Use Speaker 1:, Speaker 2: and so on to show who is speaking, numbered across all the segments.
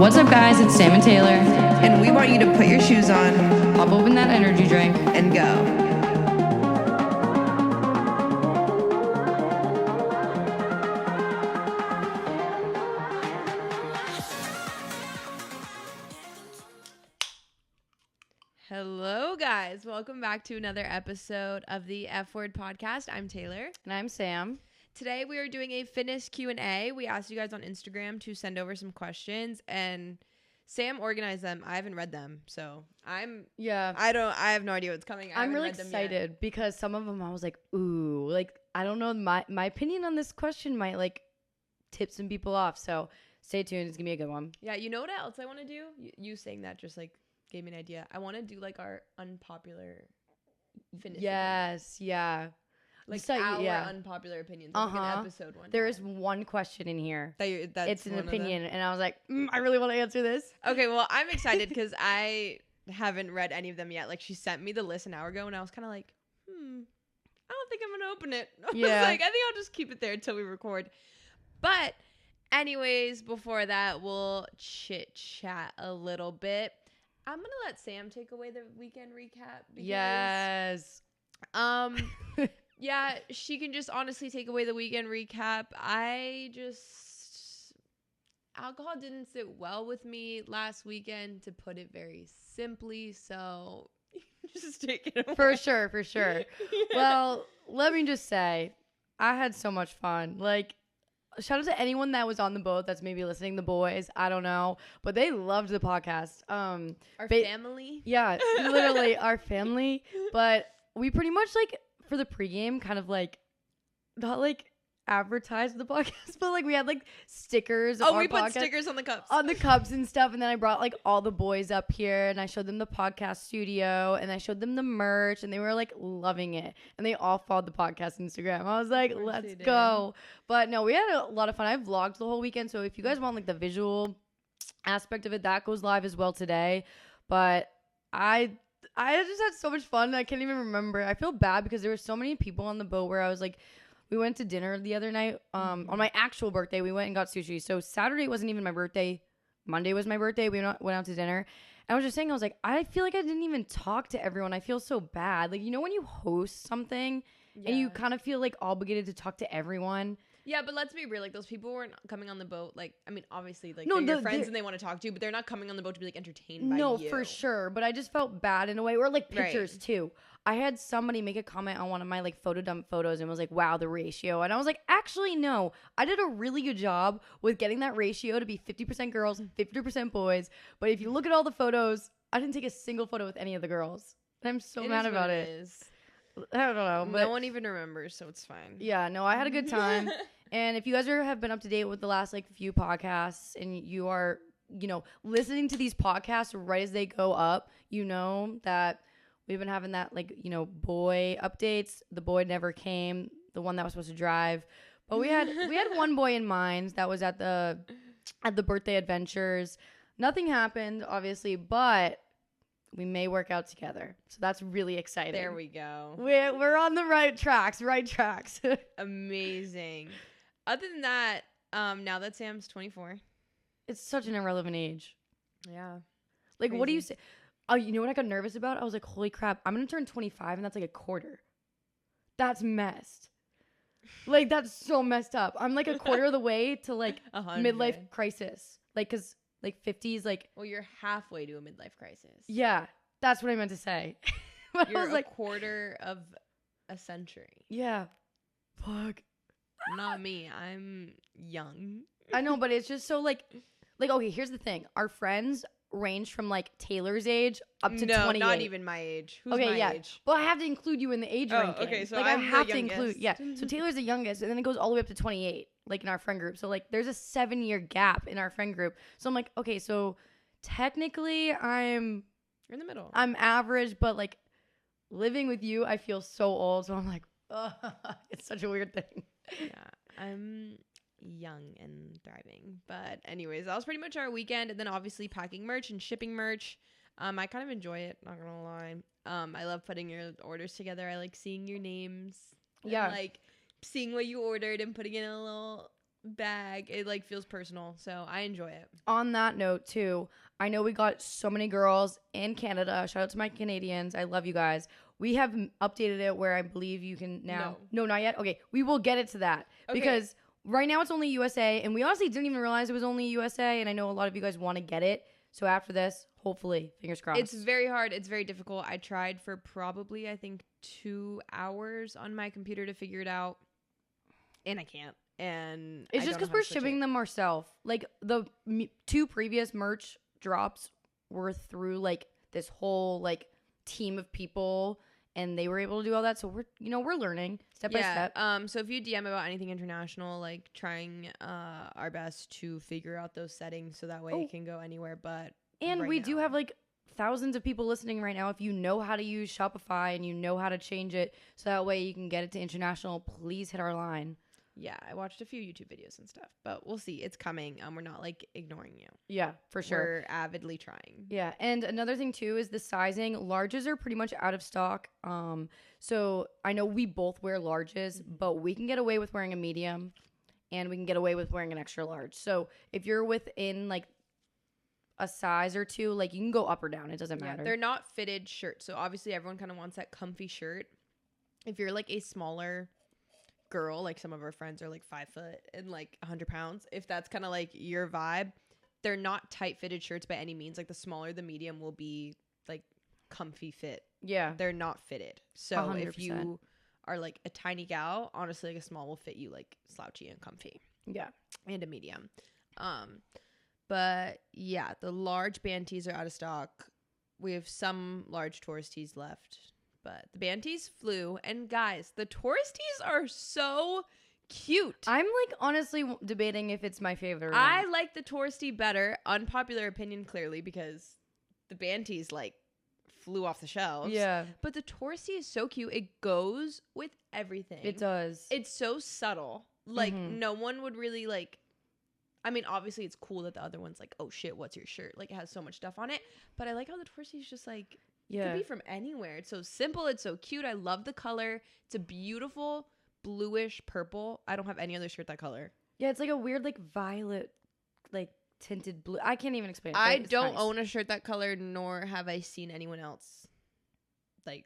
Speaker 1: What's up, guys? It's Sam and Taylor.
Speaker 2: And we want you to put your shoes on,
Speaker 1: Pop open that energy drink,
Speaker 2: and go.
Speaker 3: Hello, guys. Welcome back to another episode of the F Word Podcast. I'm Taylor.
Speaker 1: and I'm Sam.
Speaker 3: Today, we are doing a fitness Q&A. We asked you guys on Instagram to send over some questions, and Sam organized them. I haven't read them, so I have no idea what's coming.
Speaker 1: I'm really excited because some of them I was like, ooh, like, I don't know. My opinion on this question might like tip some people off. So stay tuned. It's going to be a good one.
Speaker 3: Yeah, you know what else I want to do? You saying that just like gave me an idea. I want to do like our unpopular fitness.
Speaker 1: Yes. Yeah.
Speaker 3: Like
Speaker 1: So,
Speaker 3: our
Speaker 1: yeah.
Speaker 3: unpopular opinions. Like an episode one.
Speaker 1: There is one question in here.
Speaker 3: That's
Speaker 1: it's an opinion. And I was like, I really want to answer this.
Speaker 3: Okay, well, I'm excited because I haven't read any of them yet. Like, she sent me the list an hour ago, and I was kind of like, I don't think I'm going to open it. I was like, I think I'll just keep it there until we record. But anyways, before that, we'll chit-chat a little bit. I'm going to let Sam take away the weekend recap. Because,
Speaker 1: Yes.
Speaker 3: yeah, she can just honestly take away the weekend recap. Alcohol didn't sit well with me last weekend, to put it very simply. So just take it away.
Speaker 1: For sure. Yeah. Well, let me just say, I had so much fun. Like, shout out to anyone that was on the boat that's maybe listening, the boys. I don't know, but they loved the podcast.
Speaker 3: Our family.
Speaker 1: Yeah, literally our family. But we pretty much like for the pregame kind of like not like advertised the podcast, but like we had like stickers.
Speaker 3: Oh, we put stickers on the cups
Speaker 1: and stuff. And then I brought like all the boys up here and I showed them the podcast studio and I showed them the merch and they were like loving it. And they all followed the podcast Instagram. I was like, let's go. But no, we had a lot of fun. I vlogged the whole weekend. So if you guys want like the visual aspect of it, that goes live as well today. But I just had so much fun. I can't even remember. I feel bad because there were so many people on the boat where I was like, we went to dinner the other night. On my actual birthday, we went and got sushi. So Saturday wasn't even my birthday. Monday was my birthday. We went out to dinner. And I was just saying, I was like, I feel like I didn't even talk to everyone. I feel so bad. Like, you know when you host something and you kind of feel like obligated to talk to everyone?
Speaker 3: Yeah, but let's be real. Like, those people weren't coming on the boat. Like, I mean, obviously, like, they're your friends and they want to talk to you, but they're not coming on the boat to be, like, entertained by you.
Speaker 1: No, for sure. But I just felt bad in a way. Or, like, pictures, too. I had somebody make a comment on one of my, like, photo dump photos and was like, wow, the ratio. And I was like, actually, no. I did a really good job with getting that ratio to be 50% girls, 50% boys. But if you look at all the photos, I didn't take a single photo with any of the girls. And I'm so mad about it. I don't know. But
Speaker 3: no one even remembers, so it's fine.
Speaker 1: Yeah, no, I had a good time. And if you guys have been up to date with the last like few podcasts and you are, listening to these podcasts right as they go up, you know that we've been having that like, boy updates. The boy never came, the one that was supposed to drive. But we had one boy in mind that was at the birthday adventures. Nothing happened, obviously, but we may work out together. So that's really exciting.
Speaker 3: There we go.
Speaker 1: We're on the right tracks.
Speaker 3: Amazing. Other than that, now that Sam's 24.
Speaker 1: It's such an irrelevant age.
Speaker 3: Yeah.
Speaker 1: Like, crazy. What do you say? Oh, you know what I got nervous about? I was like, holy crap, I'm going to turn 25 and that's like a quarter. That's messed. Like, that's so messed up. I'm like a quarter of the way to like
Speaker 3: 100.
Speaker 1: Midlife crisis. Like, because like 50s, like.
Speaker 3: Well, you're halfway to a midlife crisis.
Speaker 1: Yeah, that's what I meant to say.
Speaker 3: You're
Speaker 1: I was
Speaker 3: a
Speaker 1: like,
Speaker 3: quarter of a century.
Speaker 1: Yeah. Fuck.
Speaker 3: Not me. I'm young.
Speaker 1: I know, but it's just so like, okay, here's the thing. Our friends range from like Taylor's age up to 28.
Speaker 3: No, not even my age. Who's my age?
Speaker 1: Well, I have to include you in the age ranking.
Speaker 3: Okay, so
Speaker 1: like
Speaker 3: I'm
Speaker 1: I have
Speaker 3: the
Speaker 1: to
Speaker 3: youngest.
Speaker 1: include, yeah. So Taylor's the youngest, and then it goes all the way up to 28, like in our friend group. So like, there's a 7-year gap in our friend group. So I'm like, okay, so technically,
Speaker 3: you're in the middle.
Speaker 1: I'm average, but like living with you, I feel so old. So I'm like, it's such a weird thing.
Speaker 3: Yeah, I'm young and thriving. But anyways, that was pretty much our weekend. And then obviously packing merch and shipping merch. I kind of enjoy it, not gonna lie. I love putting your orders together. I like seeing your names.
Speaker 1: Yeah.
Speaker 3: And, like seeing what you ordered and putting it in a bag. It like feels personal, so I enjoy it.
Speaker 1: On that note too, I know we got so many girls in Canada. Shout out to my Canadians. I love you guys. We have updated it where I believe you can now. No, not yet. Okay, we will get it to that because right now it's only USA, and we honestly didn't even realize it was only USA. And I know a lot of you guys want to get it. So after this, hopefully, fingers crossed.
Speaker 3: It's very hard. It's very difficult. I tried for probably, I think, 2 hours on my computer to figure it out, and I can't. And
Speaker 1: it's just because we're shipping them ourselves. Like the 2 previous merch drops were through like this whole like team of people, and they were able to do all that. So we're learning step by step.
Speaker 3: So if you DM about anything international, like trying our best to figure out those settings so that way it can go anywhere. And
Speaker 1: we do have like thousands of people listening right now. If you know how to use Shopify and you know how to change it so that way you can get it to international, please hit our line.
Speaker 3: Yeah, I watched a few YouTube videos and stuff, but we'll see. It's coming. We're not like ignoring you.
Speaker 1: Yeah, for sure.
Speaker 3: We're avidly trying.
Speaker 1: Yeah, and another thing too is the sizing. Larges are pretty much out of stock. So I know we both wear larges, but we can get away with wearing a medium, and we can get away with wearing an extra large. So if you're within like a size or 2, like you can go up or down. It doesn't matter.
Speaker 3: They're not fitted shirts, so obviously everyone kind of wants that comfy shirt. If you're like a smaller girl, like some of our friends are like 5 foot and like 100 pounds, if that's kind of like your vibe, they're not tight fitted shirts by any means. Like the smaller the medium will be like comfy fit.
Speaker 1: Yeah,
Speaker 3: they're not fitted. So 100%. If you are like a tiny gal, honestly like a small will fit you like slouchy and comfy.
Speaker 1: Yeah,
Speaker 3: and a medium. But yeah, the large band tees are out of stock. We have some large tourist tees left, but the band tees flew. And guys, the tourist tees are so cute.
Speaker 1: I'm like honestly debating if it's my favorite.
Speaker 3: I like the tourist tee better. Unpopular opinion, clearly, because the band tees like flew off the shelves.
Speaker 1: Yeah.
Speaker 3: But the tourist tee is so cute. It goes with everything.
Speaker 1: It does.
Speaker 3: It's so subtle. Like no one would really like. I mean, obviously it's cool that the other one's like, oh shit, what's your shirt? Like it has so much stuff on it. But I like how the tourist tee is just like. It could be from anywhere. It's so simple. It's so cute. I love the color. It's a beautiful bluish purple. I don't have any other shirt that color.
Speaker 1: Yeah, it's like a weird like violet like tinted blue. I can't even explain it.
Speaker 3: I don't own a shirt that color, nor have I seen anyone else like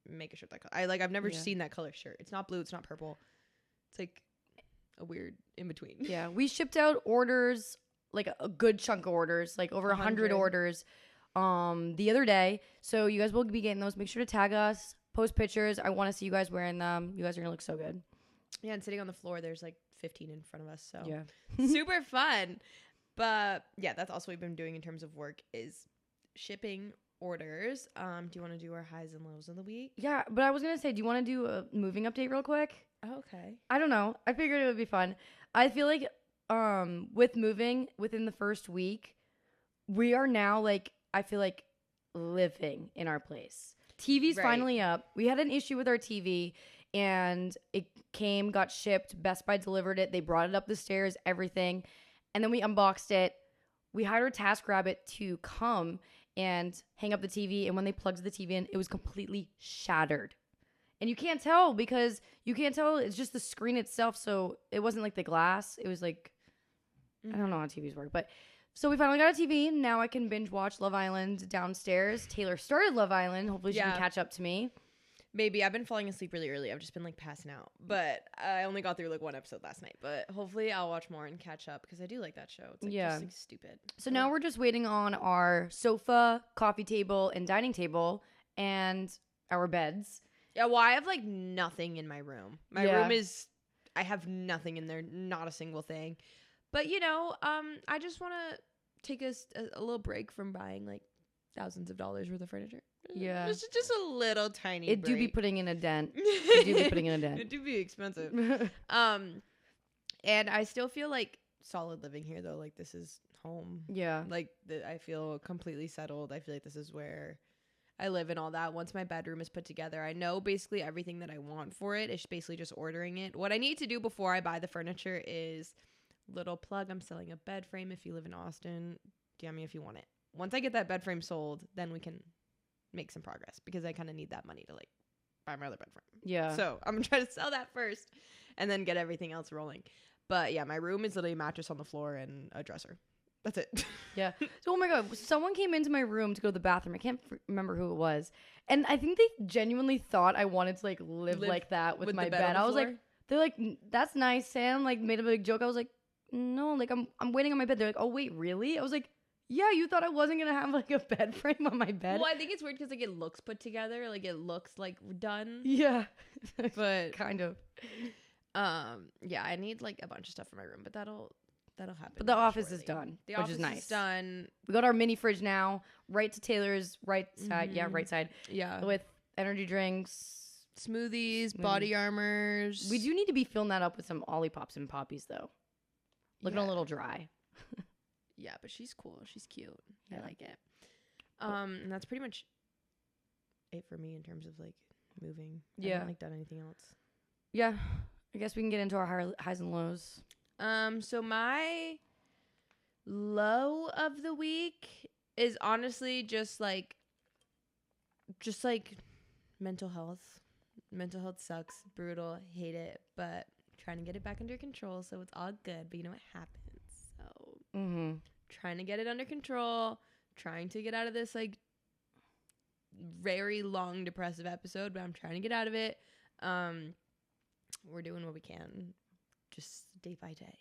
Speaker 3: make a shirt that color. I've never seen that color shirt. It's not blue. It's not purple. It's like a weird in between.
Speaker 1: Yeah, we shipped out orders, like a good chunk of orders, like over 100 orders. The other day, so you guys will be getting those. Make sure to tag us, post pictures. I want to see you guys wearing them. You guys are gonna look so good.
Speaker 3: Yeah, and sitting on the floor, there's like 15 in front of us, so
Speaker 1: yeah,
Speaker 3: super fun. But yeah, that's also what we've been doing in terms of work is shipping orders. Do you want to do our highs and lows of the week?
Speaker 1: Yeah, but I was gonna say, do you want to do a moving update real quick?
Speaker 3: Oh, okay.
Speaker 1: I don't know. I figured it would be fun. I feel like with moving within the first week, we are now like. I feel like living in our place. TV's finally up. We had an issue with our TV and it got shipped. Best Buy delivered it. They brought it up the stairs, everything. And then we unboxed it. We hired TaskRabbit to come and hang up the TV. And when they plugged the TV in, it was completely shattered. And you can't tell because it's just the screen itself. So it wasn't like the glass. It was like, I don't know how TVs work, but so we finally got a TV. Now I can binge watch Love Island downstairs. Taylor started Love Island. Hopefully she can catch up to me.
Speaker 3: Maybe. I've been falling asleep really early. I've just been like passing out. But I only got through like 1 episode last night. But hopefully I'll watch more and catch up because I do like that show. It's like just like stupid.
Speaker 1: So now we're just waiting on our sofa, coffee table, and dining table and our beds.
Speaker 3: Yeah, well, I have like nothing in my room. My room is, I have nothing in there. Not a single thing. But, I just want to take a little break from buying, like, thousands of dollars worth of furniture.
Speaker 1: Yeah.
Speaker 3: Just a little tiny
Speaker 1: It
Speaker 3: break.
Speaker 1: do be putting in a dent. It do be putting in a dent.
Speaker 3: It do be expensive. And I still feel, like, solid living here, though. Like, this is home.
Speaker 1: Yeah.
Speaker 3: Like, I feel completely settled. I feel like this is where I live and all that. Once my bedroom is put together, I know basically everything that I want for it. It's basically just ordering it. What I need to do before I buy the furniture is... Little plug, I'm selling a bed frame. If you live in Austin, DM me if you want it. Once I get that bed frame sold, then we can make some progress because I kind of need that money to like buy my other bed frame.
Speaker 1: Yeah.
Speaker 3: So I'm gonna try to sell that first and then get everything else rolling. But yeah, my room is literally a mattress on the floor and a dresser. That's it.
Speaker 1: Yeah. So, oh my God, someone came into my room to go to the bathroom. I can't remember who it was. And I think they genuinely thought I wanted to like live like that with my bed. I was like, they're like, that's nice, Sam. Like made a big joke. I was like, no, like I'm waiting on my bed. They're like, oh wait, really? I was like, yeah, you thought I wasn't gonna have like a bed frame on my bed?
Speaker 3: Well, I think it's weird because like it looks put together, like it looks like done.
Speaker 1: Yeah,
Speaker 3: but
Speaker 1: kind of.
Speaker 3: Yeah, I need like a bunch of stuff for my room, but that'll happen.
Speaker 1: But the office
Speaker 3: shortly.
Speaker 1: is done,
Speaker 3: The
Speaker 1: which
Speaker 3: office
Speaker 1: is nice.
Speaker 3: Is done.
Speaker 1: We got our mini fridge now, right to Taylor's right side.
Speaker 3: Mm-hmm.
Speaker 1: Yeah, right side.
Speaker 3: Yeah,
Speaker 1: with energy drinks,
Speaker 3: smoothies, body armors.
Speaker 1: We do need to be filling that up with some Ollipops and Poppies though. Looking a little dry.
Speaker 3: Yeah, but she's cool. She's cute.
Speaker 1: Yeah.
Speaker 3: I like it. And that's pretty much it for me in terms of like moving. I haven't like done anything else.
Speaker 1: Yeah, I guess we can get into our highs and lows.
Speaker 3: So my low of the week is honestly just like mental health. Mental health sucks, brutal, hate it, but trying to get it back under control, so it's all good. But you know what happens? So trying to get it under control, trying to get out of this like very long depressive episode, but I'm trying to get out of it. We're doing what we can, just day by day,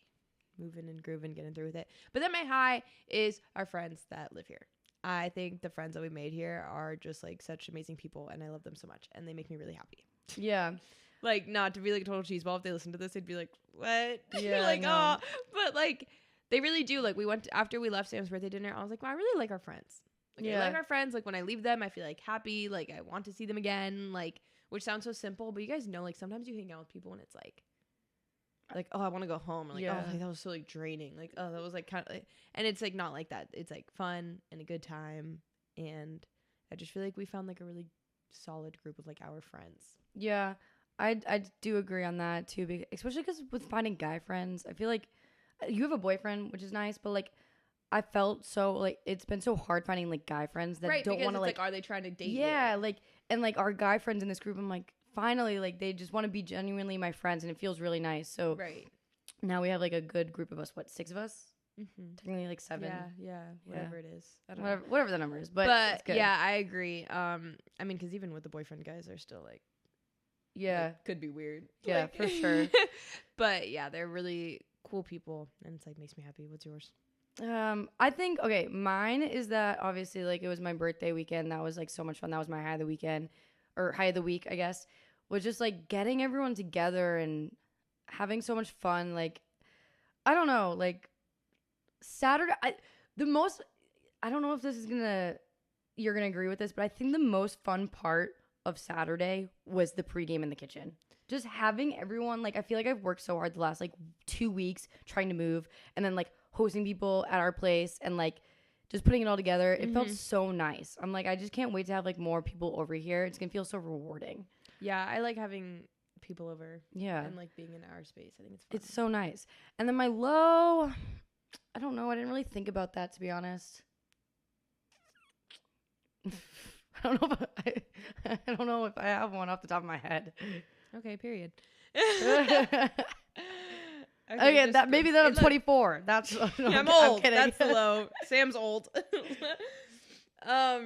Speaker 3: moving and grooving, getting through with it. But then my high is our friends that live here. I think the friends that we made here are just like such amazing people, and I love them so much, and they make me really happy.
Speaker 1: Yeah.
Speaker 3: Like, not to be like a total cheeseball, if they listen to this, they'd be like, what?
Speaker 1: Yeah,
Speaker 3: like, oh, but like, they really do. Like, we went after we left Sam's birthday dinner, I was like, wow, I really like our friends. Like, I like our friends. Like, when I leave them, I feel like happy. Like, I want to see them again. Like, which sounds so simple, but you guys know, like, sometimes you hang out with people and it's like, oh, I want to go home. Or like, oh, like, that was so like draining. Like, oh, that was like kind of, like, and it's like not like that. It's like fun and a good time. And I just feel like we found like a really solid group of like our friends.
Speaker 1: Yeah, I do agree on that too, especially because with finding guy friends, I feel like you have a boyfriend, which is nice, but like I felt so like it's been so hard finding like guy friends that don't want to like,
Speaker 3: are they trying to date you?
Speaker 1: Yeah, like, and like our guy friends in this group, I'm like, finally, like they just want to be genuinely my friends, and it feels really nice. So now we have like a good group of us. What, 6 of us? Technically like 7.
Speaker 3: Yeah, whatever it is. I don't
Speaker 1: know.
Speaker 3: know.
Speaker 1: Whatever the number is, but it's good.
Speaker 3: Yeah, I agree. I mean, because even with the boyfriend guys, they're still like, could be weird.
Speaker 1: Yeah,
Speaker 3: like,
Speaker 1: for sure.
Speaker 3: But yeah, they're really cool people, and it's like makes me happy. What's yours?
Speaker 1: I think mine is that obviously like it was my birthday weekend. That was like so much fun. That was my high of the weekend, or high of the week, I guess. Was just like getting everyone together and having so much fun. Like, I don't know, like Saturday. I don't know if you're gonna agree with this, but I think the most fun part of Saturday was the pregame in the kitchen. Just having everyone, like, I feel like I've worked so hard the last like 2 weeks trying to move, and then like hosting people at our place and like just putting it all together. It felt so nice. I'm like, I just can't wait to have like more people over here. It's gonna feel so rewarding.
Speaker 3: Yeah, I like having people over.
Speaker 1: Yeah.
Speaker 3: And like being in our space. I think it's fun.
Speaker 1: It's so nice. And then my low, I don't know. I didn't really think about that, to be honest. I don't know if I have one off the top of my head.
Speaker 3: Okay, period.
Speaker 1: Okay, that maybe that I'm 24. That's no,
Speaker 3: I'm old. That's low. Sam's old. I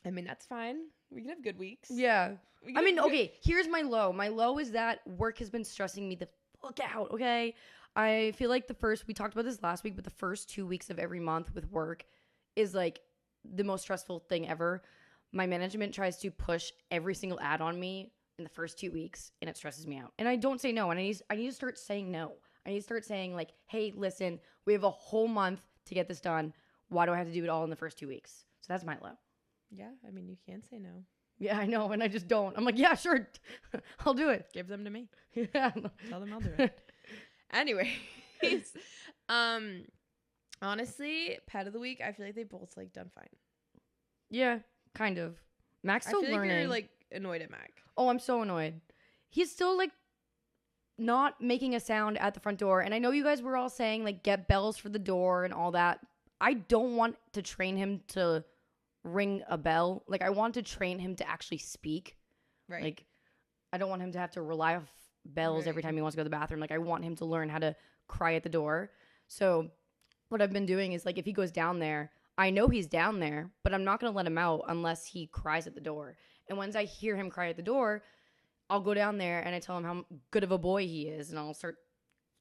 Speaker 3: mean, that's fine. We can have good weeks.
Speaker 1: Yeah. I mean, okay, here's my low. My low is that work has been stressing me the fuck out, okay? I feel like we talked about this last week, but the first 2 weeks of every month with work is like the most stressful thing ever. My management tries to push every single ad on me in the first 2 weeks, and it stresses me out. And I don't say no, and I need to start saying no. I need to start saying like, hey, listen, we have a whole month to get this done. Why do I have to do it all in the first 2 weeks? So that's my low.
Speaker 3: Yeah, I mean, you can say no.
Speaker 1: Yeah, I know, and I just don't. I'm like, yeah, sure, I'll do it.
Speaker 3: Give them to me.
Speaker 1: Yeah.
Speaker 3: Tell them I'll do it. Anyways, honestly, pet of the week, I feel like they both like done fine.
Speaker 1: Yeah, kind of. Mac's still learning.
Speaker 3: I feel like you're like annoyed at Mac.
Speaker 1: Oh, I'm so annoyed. He's still like not making a sound at the front door, and I know you guys were all saying like get bells for the door and all that. I don't want to train him to ring a bell. Like, I want to train him to actually speak.
Speaker 3: Right.
Speaker 1: Like, I don't want him to have to rely bells every time he wants to go to the bathroom. Like I want him to learn how to cry at the door. So what I've been doing is like if he goes down there, I know he's down there, but I'm not going to let him out unless he cries at the door. And once I hear him cry at the door, I'll go down there and I tell him how good of a boy he is, and I'll start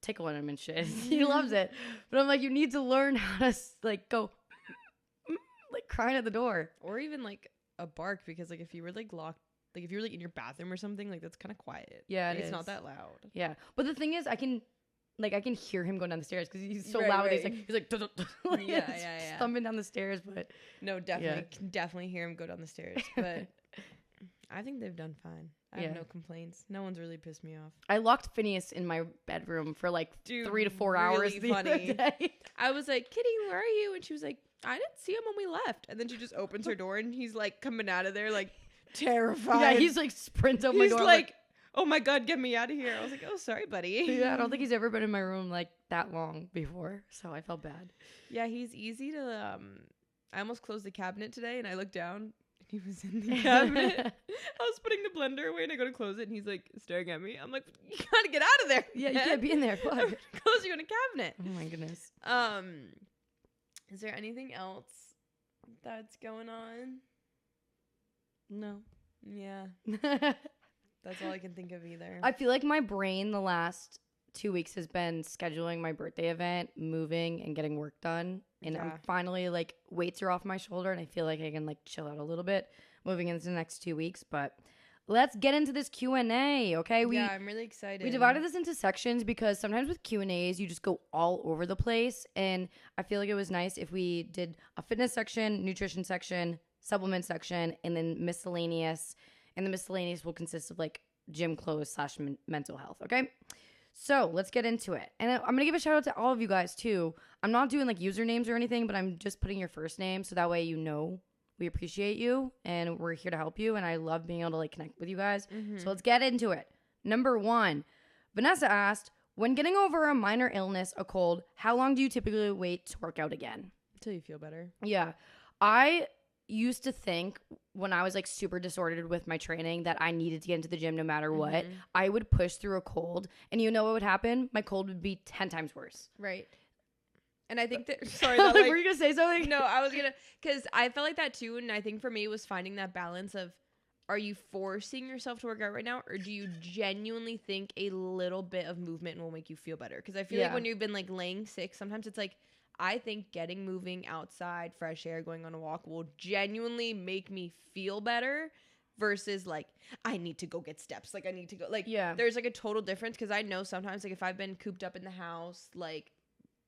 Speaker 1: tickling him and shit. He loves it. But I'm like, you need to learn how to like go like crying at the door.
Speaker 3: Or even like a bark, because like if you were like locked, like if you were like in your bathroom or something, like that's kind of quiet.
Speaker 1: Yeah,
Speaker 3: it's not that loud.
Speaker 1: Yeah. But the thing is, I can hear him going down the stairs because he's so loud. Right. He's like yeah. Thumping down the stairs. But
Speaker 3: no, definitely can definitely hear him go down the stairs. But I think they've done fine. I have no complaints. No one's really pissed me off.
Speaker 1: I locked Phineas in my bedroom for like 3 to 4 hours the other day.
Speaker 3: I was like, Kitty, where are you? And she was like, I didn't see him when we left. And then she just opens her door and he's like coming out of there like terrified.
Speaker 1: Yeah, he's like sprints out my door.
Speaker 3: He's like, oh my God, get me out of here. I was like, oh, sorry, buddy.
Speaker 1: Yeah, I don't think he's ever been in my room like that long before. So I felt bad.
Speaker 3: Yeah, he's easy to, I almost closed the cabinet today and I looked down. He was in the cabinet. I was putting the blender away and I go to close it and he's like staring at me. I'm like, you gotta get out of there.
Speaker 1: Yeah, you can't be in there. Fuck.
Speaker 3: Close you in a cabinet.
Speaker 1: Oh my goodness.
Speaker 3: Is there anything else that's going on?
Speaker 1: No.
Speaker 3: Yeah. That's all I can think of either.
Speaker 1: I feel like my brain the last 2 weeks has been scheduling my birthday event, moving, and getting work done. And I'm finally like weights are off my shoulder and I feel like I can like chill out a little bit moving into the next 2 weeks. But let's get into this Q&A, okay?
Speaker 3: I'm really excited.
Speaker 1: We divided this into sections because sometimes with Q&As you just go all over the place. And I feel like it was nice if we did a fitness section, nutrition section, supplement section, and then miscellaneous. And the miscellaneous will consist of like gym clothes / mental health, okay? So let's get into it. And I'm going to give a shout out to all of you guys too. I'm not doing like usernames or anything, but I'm just putting your first name so that way you know we appreciate you and we're here to help you. And I love being able to like connect with you guys. Mm-hmm. So let's get into it. Number 1, Vanessa asked, when getting over a minor illness, a cold, how long do you typically wait to work out again?
Speaker 3: Until you feel better.
Speaker 1: Yeah. I used to think when I was like super disordered with my training that I needed to get into the gym no matter what. I would push through a cold and you know what would happen? My cold would be 10 times worse.
Speaker 3: Right. And I think that, sorry, that,
Speaker 1: like, were you going to say something?
Speaker 3: No, I was going to, because I felt like that too. And I think for me it was finding that balance of, are you forcing yourself to work out right now? Or do you genuinely think a little bit of movement will make you feel better? Because I feel like when you've been like laying sick, sometimes it's like, I think getting moving outside, fresh air, going on a walk will genuinely make me feel better versus like, I need to go get steps. Like I need to go, like, there's like a total difference. Cause I know sometimes like if I've been cooped up in the house, like,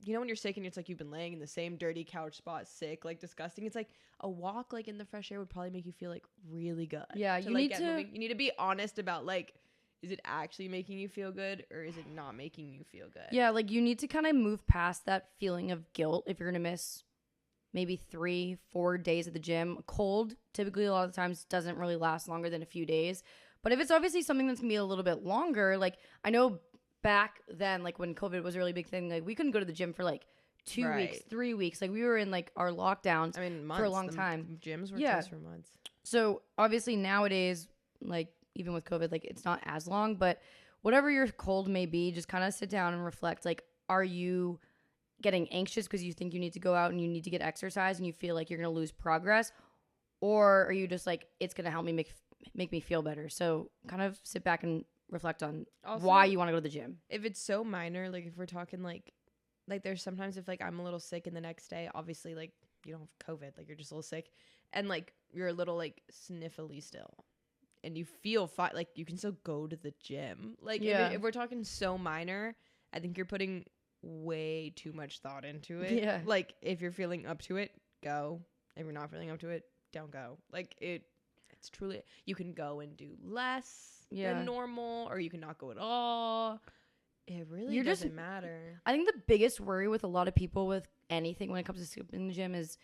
Speaker 3: you know, when you're sick and it's like, you've been laying in the same dirty couch spot, sick, like disgusting. It's like a walk, like in the fresh air would probably make you feel like really good.
Speaker 1: Yeah.
Speaker 3: You need to, you need to be honest about like, is it actually making you feel good or is it not making you feel good?
Speaker 1: Yeah, like you need to kind of move past that feeling of guilt if you're going to miss maybe 3-4 days at the gym. Cold, typically a lot of the times doesn't really last longer than a few days. But if it's obviously something that's going to be a little bit longer, like I know back then, like when COVID was a really big thing, like we couldn't go to the gym for like 2 weeks, 3 weeks. Like we were in like our lockdowns months, for a long time.
Speaker 3: Gyms were closed for months.
Speaker 1: So obviously nowadays, like even with COVID, like it's not as long, but whatever your cold may be, just kind of sit down and reflect. Like, are you getting anxious because you think you need to go out and you need to get exercise and you feel like you're going to lose progress? Or are you just like, it's going to help me make me feel better? So kind of sit back and reflect on also, why you want to go to the gym.
Speaker 3: If it's so minor, like if we're talking like there's sometimes if like I'm a little sick and the next day, obviously like you don't have COVID, like you're just a little sick and like you're a little like sniffly still. And you feel fine, like you can still go to the gym. Like if we're talking so minor, I think you're putting way too much thought into it.
Speaker 1: Yeah.
Speaker 3: Like if you're feeling up to it, go. If you're not feeling up to it, don't go. Like it's truly, you can go and do less than normal, or you can not go at all. It really doesn't matter.
Speaker 1: I think the biggest worry with a lot of people with anything when it comes to skipping the gym is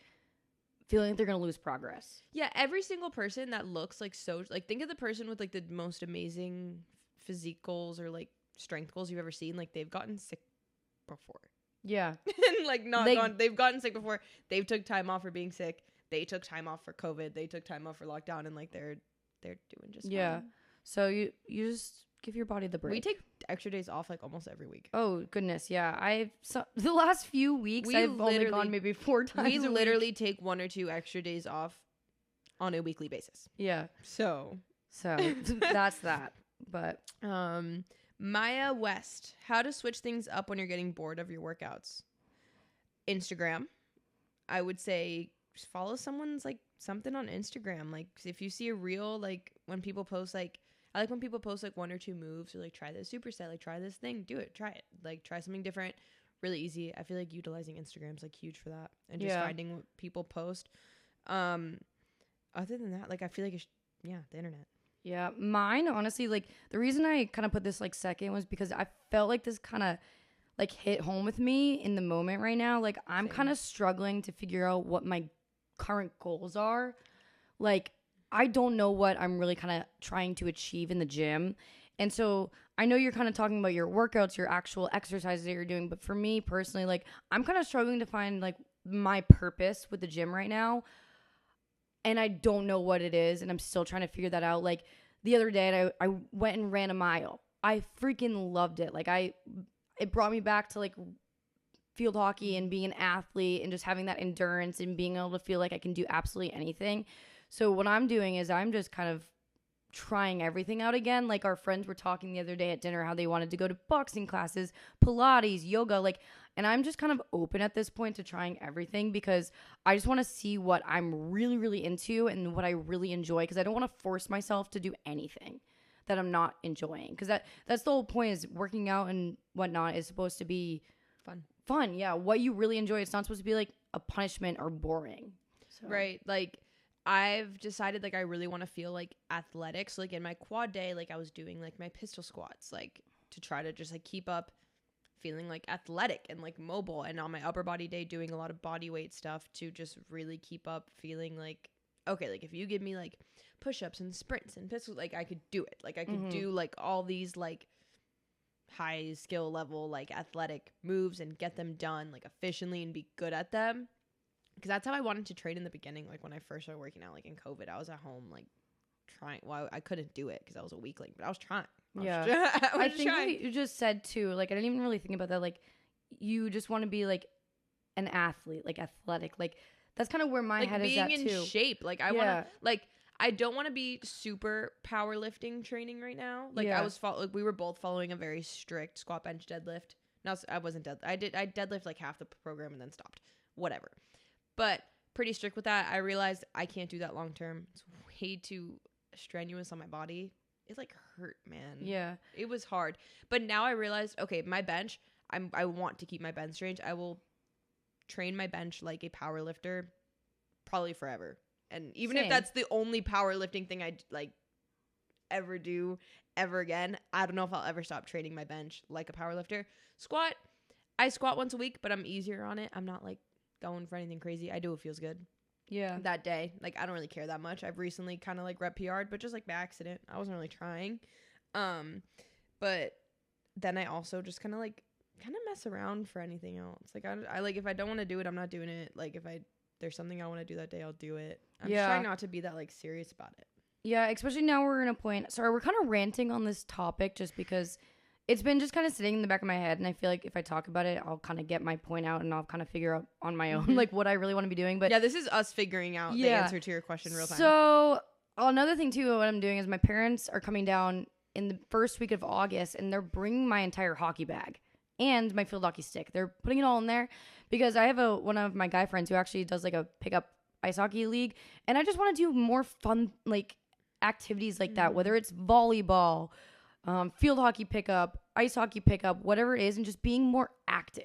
Speaker 1: feeling like they're going to lose progress.
Speaker 3: Yeah, every single person that looks like so, like think of the person with like the most amazing physique goals or like strength goals you've ever seen. Like they've gotten sick before.
Speaker 1: Yeah.
Speaker 3: And like they've gotten sick before. They've took time off for being sick. They took time off for COVID. They took time off for lockdown and like they're doing just fine.
Speaker 1: So you just give your body the break.
Speaker 3: We take extra days off like almost every week.
Speaker 1: Oh goodness, yeah. The last few weeks I've only gone maybe 4 times.
Speaker 3: We literally take 1 or 2 extra days off on a weekly basis.
Speaker 1: Yeah.
Speaker 3: So
Speaker 1: that's that. But
Speaker 3: Maya West, how to switch things up when you're getting bored of your workouts. Instagram. I would say just follow someone's like something on Instagram. Like if you see a reel, like when people post like I like when people post like 1 or 2 moves or like try this superset, like try this thing, do it, try it. Like try something different. Really easy. I feel like utilizing Instagram is like huge for that. And just finding what people post. Other than that, like I feel like it's the internet.
Speaker 1: Yeah, mine honestly, like the reason I kind of put this like second was because I felt like this kind of like hit home with me in the moment right now. Like I'm kind of struggling to figure out what my current goals are. Like I don't know what I'm really kind of trying to achieve in the gym. And so I know you're kind of talking about your workouts, your actual exercises that you're doing, but for me personally, like I'm kind of struggling to find like my purpose with the gym right now. And I don't know what it is, and I'm still trying to figure that out. Like the other day, I went and ran a mile. I freaking loved it. Like it brought me back to like field hockey and being an athlete and just having that endurance and being able to feel like I can do absolutely anything. So what I'm doing is I'm just kind of trying everything out again. Like our friends were talking the other day at dinner how they wanted to go to boxing classes, Pilates, yoga, like, and I'm just kind of open at this point to trying everything because I just want to see what I'm really, really into and what I really enjoy because I don't want to force myself to do anything that I'm not enjoying because that's the whole point is working out and whatnot is supposed to be fun. Yeah. What you really enjoy. It's not supposed to be like a punishment or boring. So.
Speaker 3: Right. Like I've decided like I really want to feel like athletic. So like in my quad day, like I was doing like my pistol squats, like to try to just like keep up feeling like athletic and like mobile. And on my upper body day, doing a lot of body weight stuff to just really keep up feeling like, okay, like if you give me like push-ups and sprints and pistols, like I could do it. Like I could do like all these like high skill level, like athletic moves and get them done like efficiently and be good at them. Because that's how I wanted to train in the beginning. Like when I first started working out, like in COVID, I was at home like trying. Well, I couldn't do it because I was a weakling, but I was trying.
Speaker 1: I think what you just said too, like I didn't even really think about that. Like you just want to be like an athlete, like athletic. Like that's kind of where my head is at too.
Speaker 3: Being in shape. Like I want to like. I don't want to be super powerlifting training right now. Like I was like we were both following a very strict squat, bench, deadlift. No, I wasn't I deadlift like half the program and then stopped. Whatever. But pretty strict with that. I realized I can't do that long term. It's way too strenuous on my body. It like hurt, man.
Speaker 1: Yeah.
Speaker 3: It was hard. But now I realized, okay, my bench, I want to keep my bench range. I will train my bench like a power lifter probably forever. And even if that's the only powerlifting thing I like ever do ever again, I don't know if I'll ever stop training my bench like a powerlifter. Squat, I squat once a week, but I'm easier on it. I'm not like going for anything crazy. I do what feels good.
Speaker 1: Yeah.
Speaker 3: That day. Like I don't really care that much. I've recently kind of like rep PR'd, but just like by accident. I wasn't really trying. But then I also just kind of mess around for anything else. Like I like if I don't want to do it, I'm not doing it. Like if there's something I want to do that day, I'll do it. I'm just trying not to be that like serious about it.
Speaker 1: Yeah, especially now we're in a point. Sorry, we're kind of ranting on this topic just because it's been just kind of sitting in the back of my head. And I feel like if I talk about it, I'll kind of get my point out and I'll kind of figure out on my own like what I really want to be doing. But
Speaker 3: yeah, this is us figuring out the answer to your question real time.
Speaker 1: So another thing too, what I'm doing is my parents are coming down in the first week of August and they're bringing my entire hockey bag and my field hockey stick. They're putting it all in there because I have one of my guy friends who actually does like a pickup ice hockey league. And I just want to do more fun like activities like that, whether it's volleyball, field hockey pickup, ice hockey pickup, whatever it is, and just being more active.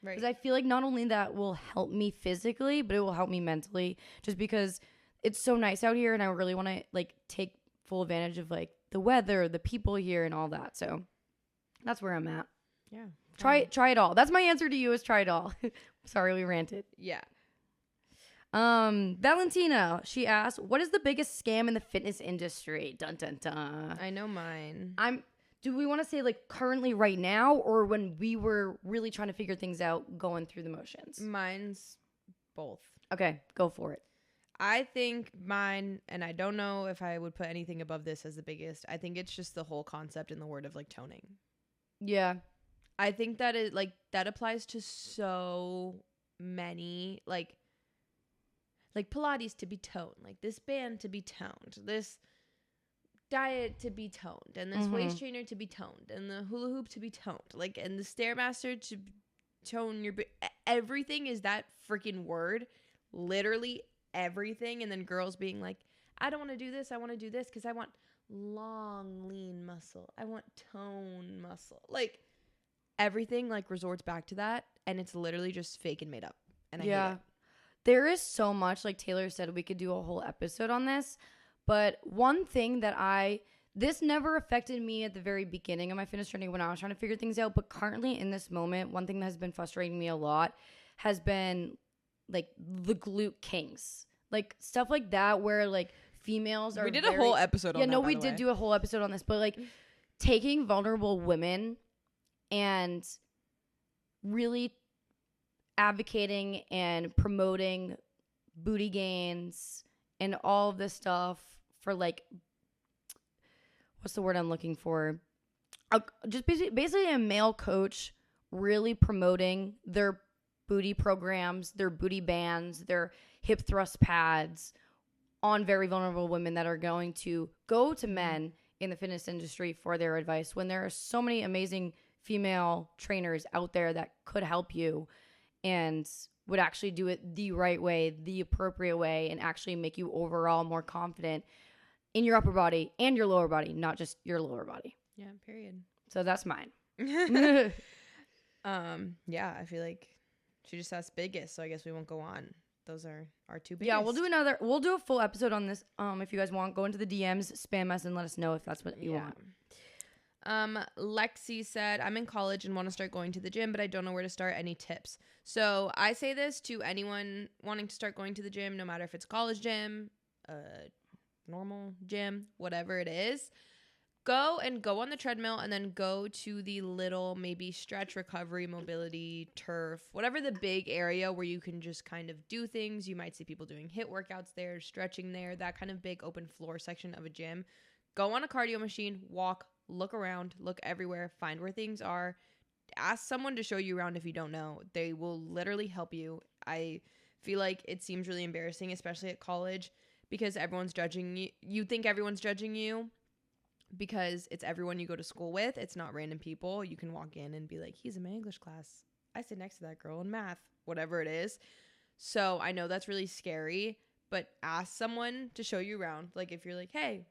Speaker 1: Right. Because I feel like not only that will help me physically, but it will help me mentally just because it's so nice out here and I really want to like take full advantage of like the weather, the people here and all that. So that's where I'm at.
Speaker 3: Yeah.
Speaker 1: Try it all. That's my answer to you is try it all. Sorry, we ranted.
Speaker 3: Yeah.
Speaker 1: Valentina, she asked, what is the biggest scam in the fitness industry? Dun dun dun.
Speaker 3: I know mine.
Speaker 1: Do we want to say like currently right now or when we were really trying to figure things out going through the motions?
Speaker 3: Mine's both.
Speaker 1: Okay, go for it.
Speaker 3: I think mine, and I don't know if I would put anything above this as the biggest. I think it's just the whole concept in the word of like toning.
Speaker 1: Yeah.
Speaker 3: I think that it like that applies to so many like Pilates to be toned, like this band to be toned, this diet to be toned, and this waist trainer to be toned, and the hula hoop to be toned, like, and the Stairmaster to tone your everything is that freaking word, literally everything. And then girls being like, I don't want to do this, I want to do this because I want long lean muscle, I want tone muscle, like everything like resorts back to that, and it's literally just fake and made up, and I hate it.
Speaker 1: There is so much, like Taylor said, we could do a whole episode on this. But one thing that this never affected me at the very beginning of my fitness journey when I was trying to figure things out. But currently in this moment, one thing that has been frustrating me a lot has been like the glute kings, like stuff like that, where like females are.
Speaker 3: We did a whole episode on that.
Speaker 1: Yeah, no, we did do a whole episode on this. But like taking vulnerable women and really advocating and promoting booty gains and all of this stuff for like, what's the word I'm looking for? Just basically a male coach really promoting their booty programs, their booty bands, their hip thrust pads on very vulnerable women that are going to go to men in the fitness industry for their advice, when there are so many amazing female trainers out there that could help you and would actually do it the right way, the appropriate way, and actually make you overall more confident in your upper body and your lower body, not just your lower body.
Speaker 3: Yeah, period.
Speaker 1: So that's mine.
Speaker 3: Yeah, I feel like she just asked biggest, so I guess we won't go on. Those are our two biggest.
Speaker 1: Yeah, we'll do a full episode on this. If you guys want, go into the DMs, spam us, and let us know if that's what you want.
Speaker 3: Lexi said, I'm in college and want to start going to the gym, but I don't know where to start. Any tips? So I say this to anyone wanting to start going to the gym, no matter if it's a college gym, a normal gym, whatever it is. Go on the treadmill and then go to the little maybe stretch, recovery, mobility, turf, whatever the big area where you can just kind of do things. You might see people doing HIIT workouts there, stretching there, that kind of big open floor section of a gym. Go on a cardio machine, walk, look around, look everywhere, find where things are. Ask someone to show you around if you don't know. They will literally help you. I feel like it seems really embarrassing, especially at college, because everyone's judging you. You think everyone's judging you because it's everyone you go to school with. It's not random people. You can walk in and be like, he's in my English class. I sit next to that girl in math, whatever it is. So I know that's really scary, but ask someone to show you around. Like if you're like, hey,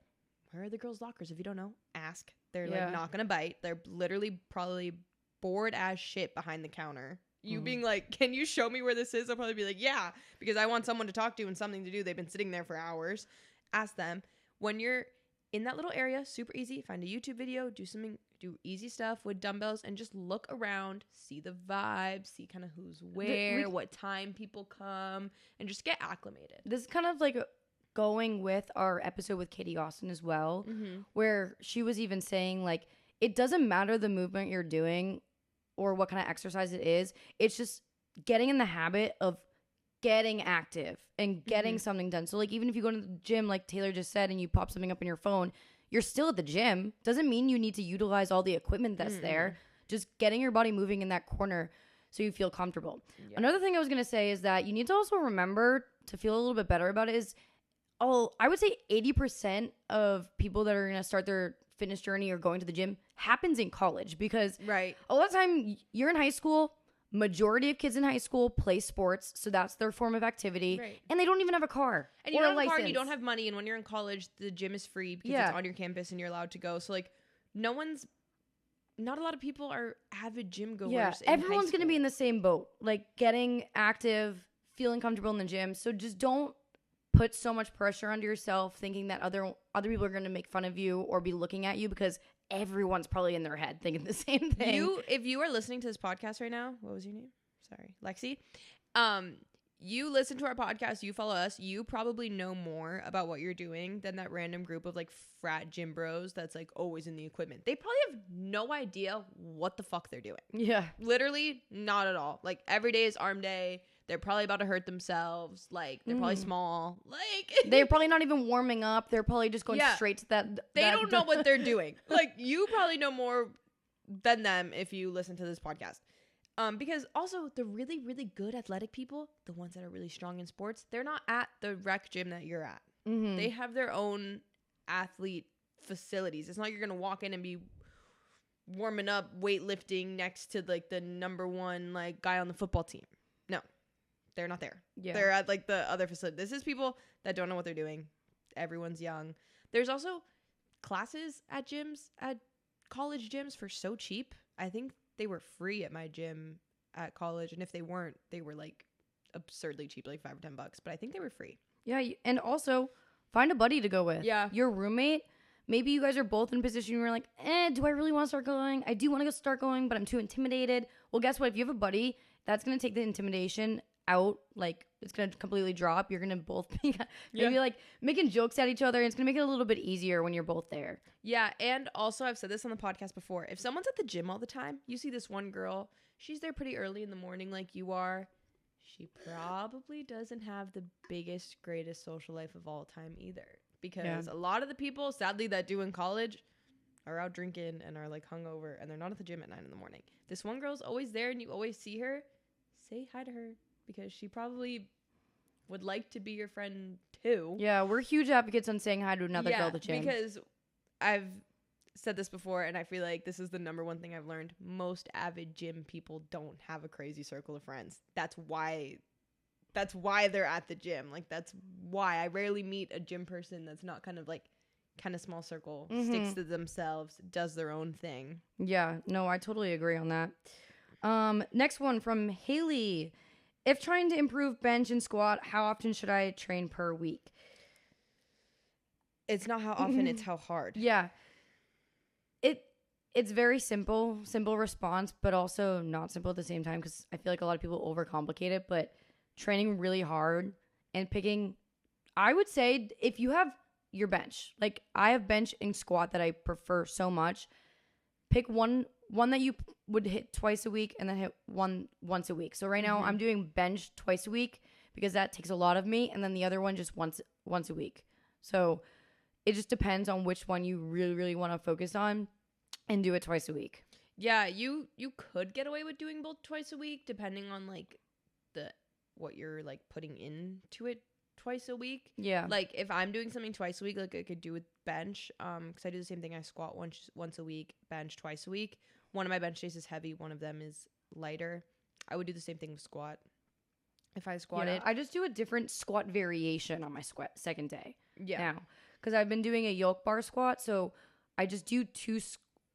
Speaker 3: where are the girls' lockers? If you don't know, ask. They're like not gonna bite. They're literally probably bored as shit behind the counter. You being like, can you show me where this is? I'll probably be like, yeah, because I want someone to talk to and something to do. They've been sitting there for hours. Ask them. When you're in that little area, super easy. Find a YouTube video, do easy stuff with dumbbells, and just look around, see the vibe, see kind of who's where, what time people come, and just get acclimated.
Speaker 1: This is kind of like going with our episode with Katie Austin as well, where she was even saying like, it doesn't matter the movement you're doing or what kind of exercise it is. It's just getting in the habit of getting active and getting something done. So like, even if you go to the gym, like Taylor just said, and you pop something up on your phone, you're still at the gym. Doesn't mean you need to utilize all the equipment that's there. Just getting your body moving in that corner so you feel comfortable. Yeah. Another thing I was going to say is that you need to also remember, to feel a little bit better about it, is I would say 80% of people that are going to start their fitness journey or going to the gym happens in college, because a lot of time you're in high school. Majority of kids in high school play sports, so that's their form of activity, and they don't even have a car.
Speaker 3: And you don't have a car, and you don't have money, and when you're in college, the gym is free because it's on your campus and you're allowed to go. So like, not a lot of people are avid gym goers. Yeah,
Speaker 1: everyone's going to be in the same boat, like getting active, feeling comfortable in the gym. So just don't put so much pressure onto yourself thinking that other people are going to make fun of you or be looking at you, because everyone's probably in their head thinking the same thing.
Speaker 3: If you are listening to this podcast right now, what was your name? Sorry, Lexi. You listen to our podcast, you follow us, you probably know more about what you're doing than that random group of like frat gym bros that's like always in the equipment. They probably have no idea what the fuck they're doing.
Speaker 1: Yeah.
Speaker 3: Literally not at all. Like every day is arm day. They're probably about to hurt themselves. Like, they're probably small. Like,
Speaker 1: they're probably not even warming up. They're probably just going straight to that.
Speaker 3: They don't know what they're doing. Like, you probably know more than them if you listen to this podcast. Because also the really, really good athletic people, the ones that are really strong in sports, they're not at the rec gym that you're at. Mm-hmm. They have their own athlete facilities. It's not like you're going to walk in and be warming up weightlifting next to like the number one like guy on the football team. No. They're not there. Yeah. They're at like the other facility. This is people that don't know what they're doing. Everyone's young. There's also classes at gyms, at college gyms for so cheap. I think they were free at my gym at college. And if they weren't, they were like absurdly cheap, like $5 or $10. But I think they were free. Yeah.
Speaker 1: And also find a buddy to go with.
Speaker 3: Yeah.
Speaker 1: Your roommate. Maybe you guys are both in a position where you're like, do I really want to start going? I do want to start going, but I'm too intimidated. Well, guess what? If you have a buddy, that's going to take the intimidation out. Like, it's going to completely drop. You're going to both be maybe like making jokes at each other. And it's going to make it a little bit easier when you're both there.
Speaker 3: Yeah. And also, I've said this on the podcast before. If someone's at the gym all the time, you see this one girl, she's there pretty early in the morning like you are. She probably doesn't have the biggest, greatest social life of all time either. Because a lot of the people, sadly, that do in college are out drinking and are like hungover and they're not at the gym at 9 a.m. This one girl's always there and you always see her. Say hi to her because she probably would like to be your friend too.
Speaker 1: Yeah, we're huge advocates on saying hi to another girl at the gym.
Speaker 3: Because I've said this before and I feel like this is the number one thing I've learned. Most avid gym people don't have a crazy circle of friends. That's why they're at the gym. Like, that's why I rarely meet a gym person that's not kind of small circle, sticks to themselves, does their own thing.
Speaker 1: Yeah, no, I totally agree on that. Next one from Haley. If trying to improve bench and squat, how often should I train per week?
Speaker 3: It's not how often, it's how hard.
Speaker 1: Yeah. It's very simple response, but also not simple at the same time because I feel like a lot of people overcomplicate it, but training really hard and picking, I would say if you have your bench, like I have bench and squat that I prefer so much, pick one that you would hit twice a week and then hit one once a week. So right now I'm doing bench twice a week because that takes a lot of me, and then the other one just once a week. So it just depends on which one you really, really want to focus on and do it twice a week.
Speaker 3: Yeah, you could get away with doing both twice a week depending on like what you're like putting into it twice a week.
Speaker 1: Yeah.
Speaker 3: Like if I'm doing something twice a week, like I could do with bench, because I do the same thing. I squat once a week, bench twice a week. One of my bench days is heavy, one of them is lighter. I would do the same thing with squat. If I squatted,
Speaker 1: I just do a different squat variation on my second day. Yeah. Now, because I've been doing a yoke bar squat, so I just do two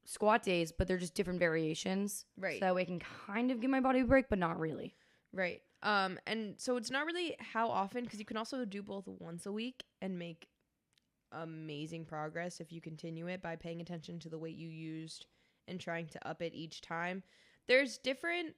Speaker 1: squat days, but they're just different variations.
Speaker 3: Right.
Speaker 1: So that way I can kind of give my body a break, but not really.
Speaker 3: Right. And so it's not really how often, because you can also do both once a week and make amazing progress if you continue it by paying attention to the weight you used and trying to up it each time. There's different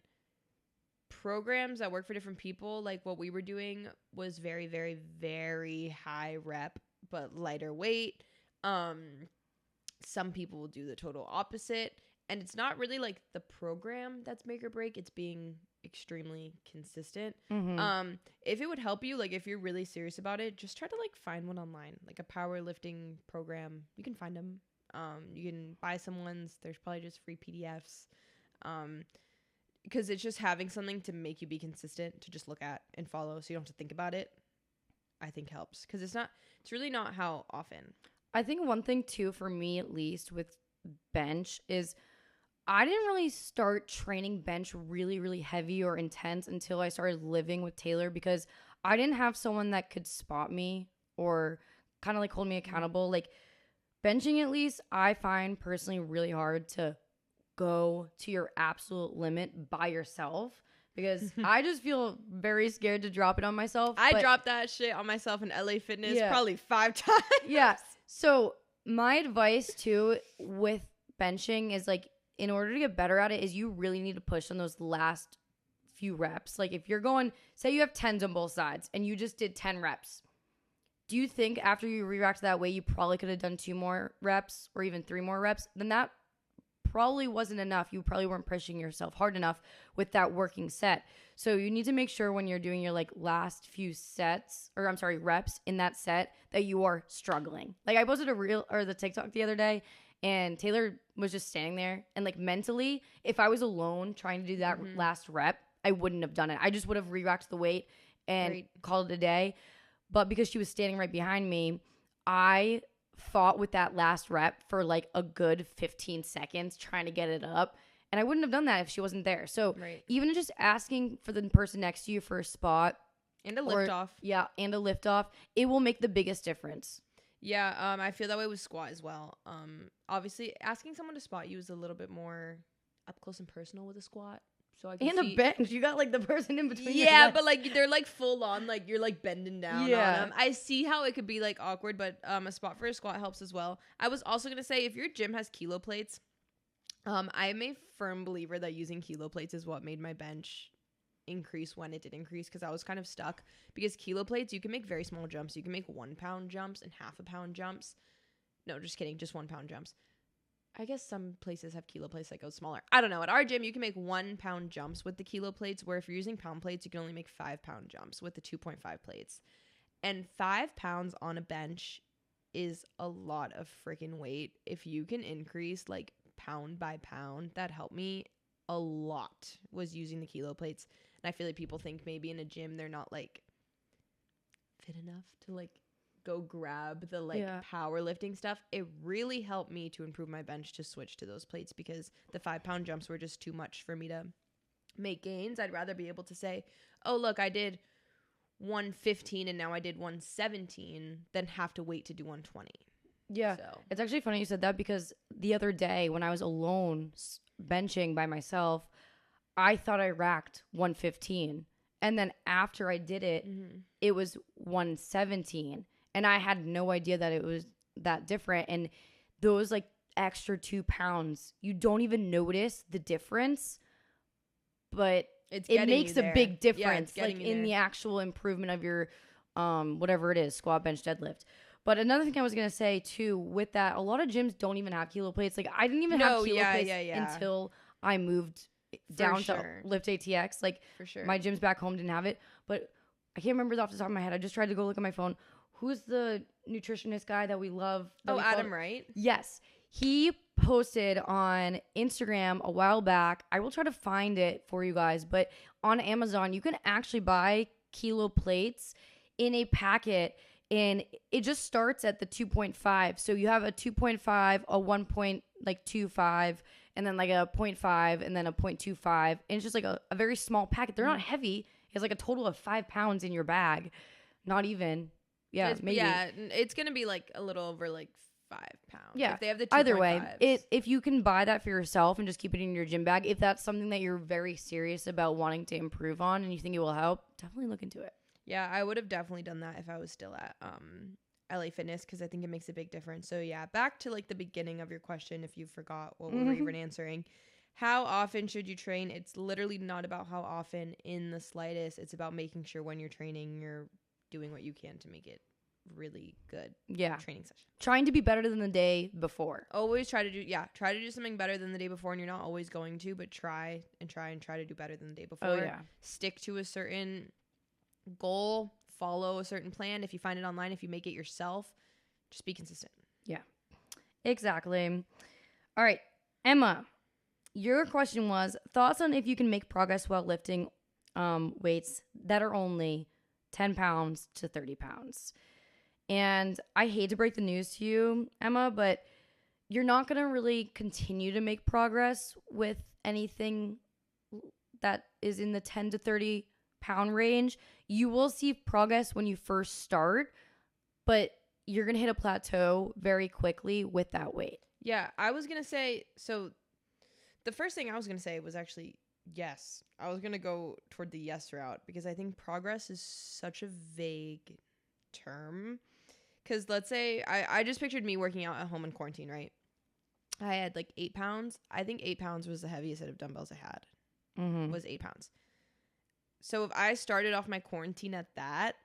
Speaker 3: programs that work for different people. Like what we were doing was very, very, very high rep, but lighter weight. Some people will do the total opposite. And it's not really like the program that's make or break. It's being extremely consistent. If it would help you, like if you're really serious about it, just try to like find one online, like a powerlifting program. You can find them. You can buy someone's. There's probably just free PDFs. Because it's just having something to make you be consistent, to just look at and follow, so you don't have to think about it, I think helps. Because it's really not how often.
Speaker 1: I think one thing too, for me at least, with bench is I didn't really start training bench really, really heavy or intense until I started living with Taylor, because I didn't have someone that could spot me or kind of like hold me accountable. Like benching, at least, I find personally really hard to go to your absolute limit by yourself, because I just feel very scared to drop it on myself.
Speaker 3: I dropped that shit on myself in LA Fitness probably 5 times.
Speaker 1: Yeah. So my advice too with benching is like, in order to get better at it, is you really need to push on those last few reps. Like if you're going, say you have 10s on both sides and you just did 10 reps. Do you think after you re-racked that weight, you probably could have done 2 more reps or even 3 more reps? Then that probably wasn't enough. You probably weren't pushing yourself hard enough with that working set. So you need to make sure when you're doing your like last few reps in that set that you are struggling. Like I posted the TikTok the other day, and Taylor was just standing there, and like mentally, if I was alone trying to do that last rep, I wouldn't have done it. I just would have re-racked the weight and called it a day. But because she was standing right behind me, I fought with that last rep for like a good 15 seconds trying to get it up. And I wouldn't have done that if she wasn't there. So even just asking for the person next to you for a spot.
Speaker 3: And a lift off.
Speaker 1: Yeah, and a lift off. It will make the biggest difference.
Speaker 3: Yeah, I feel that way with squat as well. Obviously, asking someone to spot you is a little bit more up close and personal with a squat. So I can
Speaker 1: a bench. You got like the person in between.
Speaker 3: Yeah, but like they're like full on, like you're like bending down on them. I see how it could be like awkward, but a spot for a squat helps as well. I was also gonna say if your gym has kilo plates, I am a firm believer that using kilo plates is what made my bench increase when it did increase, because I was kind of stuck. Because kilo plates, you can make very small jumps. You can make 1 pound jumps and half a pound jumps. No, just kidding, just 1 pound jumps. I guess some places have kilo plates that go smaller. I don't know. At our gym, you can make 1 pound jumps with the kilo plates, where if you're using pound plates, you can only make 5 pound jumps with the 2.5 plates. And 5 pounds on a bench is a lot of freaking weight. If you can increase like pound by pound, that helped me a lot, was using the kilo plates. And I feel like people think maybe in a gym they're not like fit enough to like go grab the like powerlifting stuff. It really helped me to improve my bench to switch to those plates, because the 5 pound jumps were just too much for me to make gains. I'd rather be able to say, oh look, I did 115 and now I did 117, than have to wait to do 120.
Speaker 1: Yeah. So it's actually funny you said that, because the other day when I was alone benching by myself, I thought I racked 115, and then after I did it, it was 117. And I had no idea that it was that different. And those like extra 2 pounds, you don't even notice the difference, but it makes a big difference, like in the actual improvement of your, whatever it is, squat, bench, deadlift. But another thing I was going to say too, with that, a lot of gyms don't even have kilo plates. Like I didn't even have kilo plates until I moved down to Lift ATX. Like my gyms back home didn't have it, but I can't remember off the top of my head. I just tried to go look at my phone. Who's the nutritionist guy that we love?
Speaker 3: Adam Wright?
Speaker 1: Yes. He posted on Instagram a while back. I will try to find it for you guys, but on Amazon, you can actually buy kilo plates in a packet, and it just starts at the 2.5. So you have a 2.5, a 1.25, and then like a 0.5, and then a 0.25. And it's just like a very small packet. They're not heavy. It's like a total of 5 pounds in your bag. Not even. Yeah, maybe.
Speaker 3: Yeah, it's going to be like a little over like 5 pounds.
Speaker 1: Yeah.
Speaker 3: If they have the 2.5s.
Speaker 1: Either way, if you can buy that for yourself and just keep it in your gym bag, if that's something that you're very serious about wanting to improve on and you think it will help, definitely look into it.
Speaker 3: Yeah, I would have definitely done that if I was still at LA Fitness, because I think it makes a big difference. So yeah, back to like the beginning of your question, if you forgot what we were even answering. How often should you train? It's literally not about how often in the slightest. It's about making sure when you're training, you're doing what you can to make it really good training session.
Speaker 1: Trying to be better than the day before.
Speaker 3: Always try to do something better than the day before, and you're not always going to, but try to do better than the day before.
Speaker 1: Oh yeah. Stick
Speaker 3: to a certain goal, follow a certain plan. If you find it online, if you make it yourself, just be consistent.
Speaker 1: Yeah, exactly. All right, Emma, your question was thoughts on if you can make progress while lifting weights that are only 10 pounds to 30 pounds. And I hate to break the news to you, Emma, but you're not going to really continue to make progress with anything that is in the 10 to 30 pound range. You will see progress when you first start, but you're going to hit a plateau very quickly with that weight.
Speaker 3: Yeah, I was going to say, so the first thing I was going to say was actually yes. I was going to go toward the yes route, because I think progress is such a vague term. Because let's say I just pictured me working out at home in quarantine, right? I had like 8 pounds. I think 8 pounds was the heaviest set of dumbbells I had, was 8 pounds. So if I started off my quarantine at that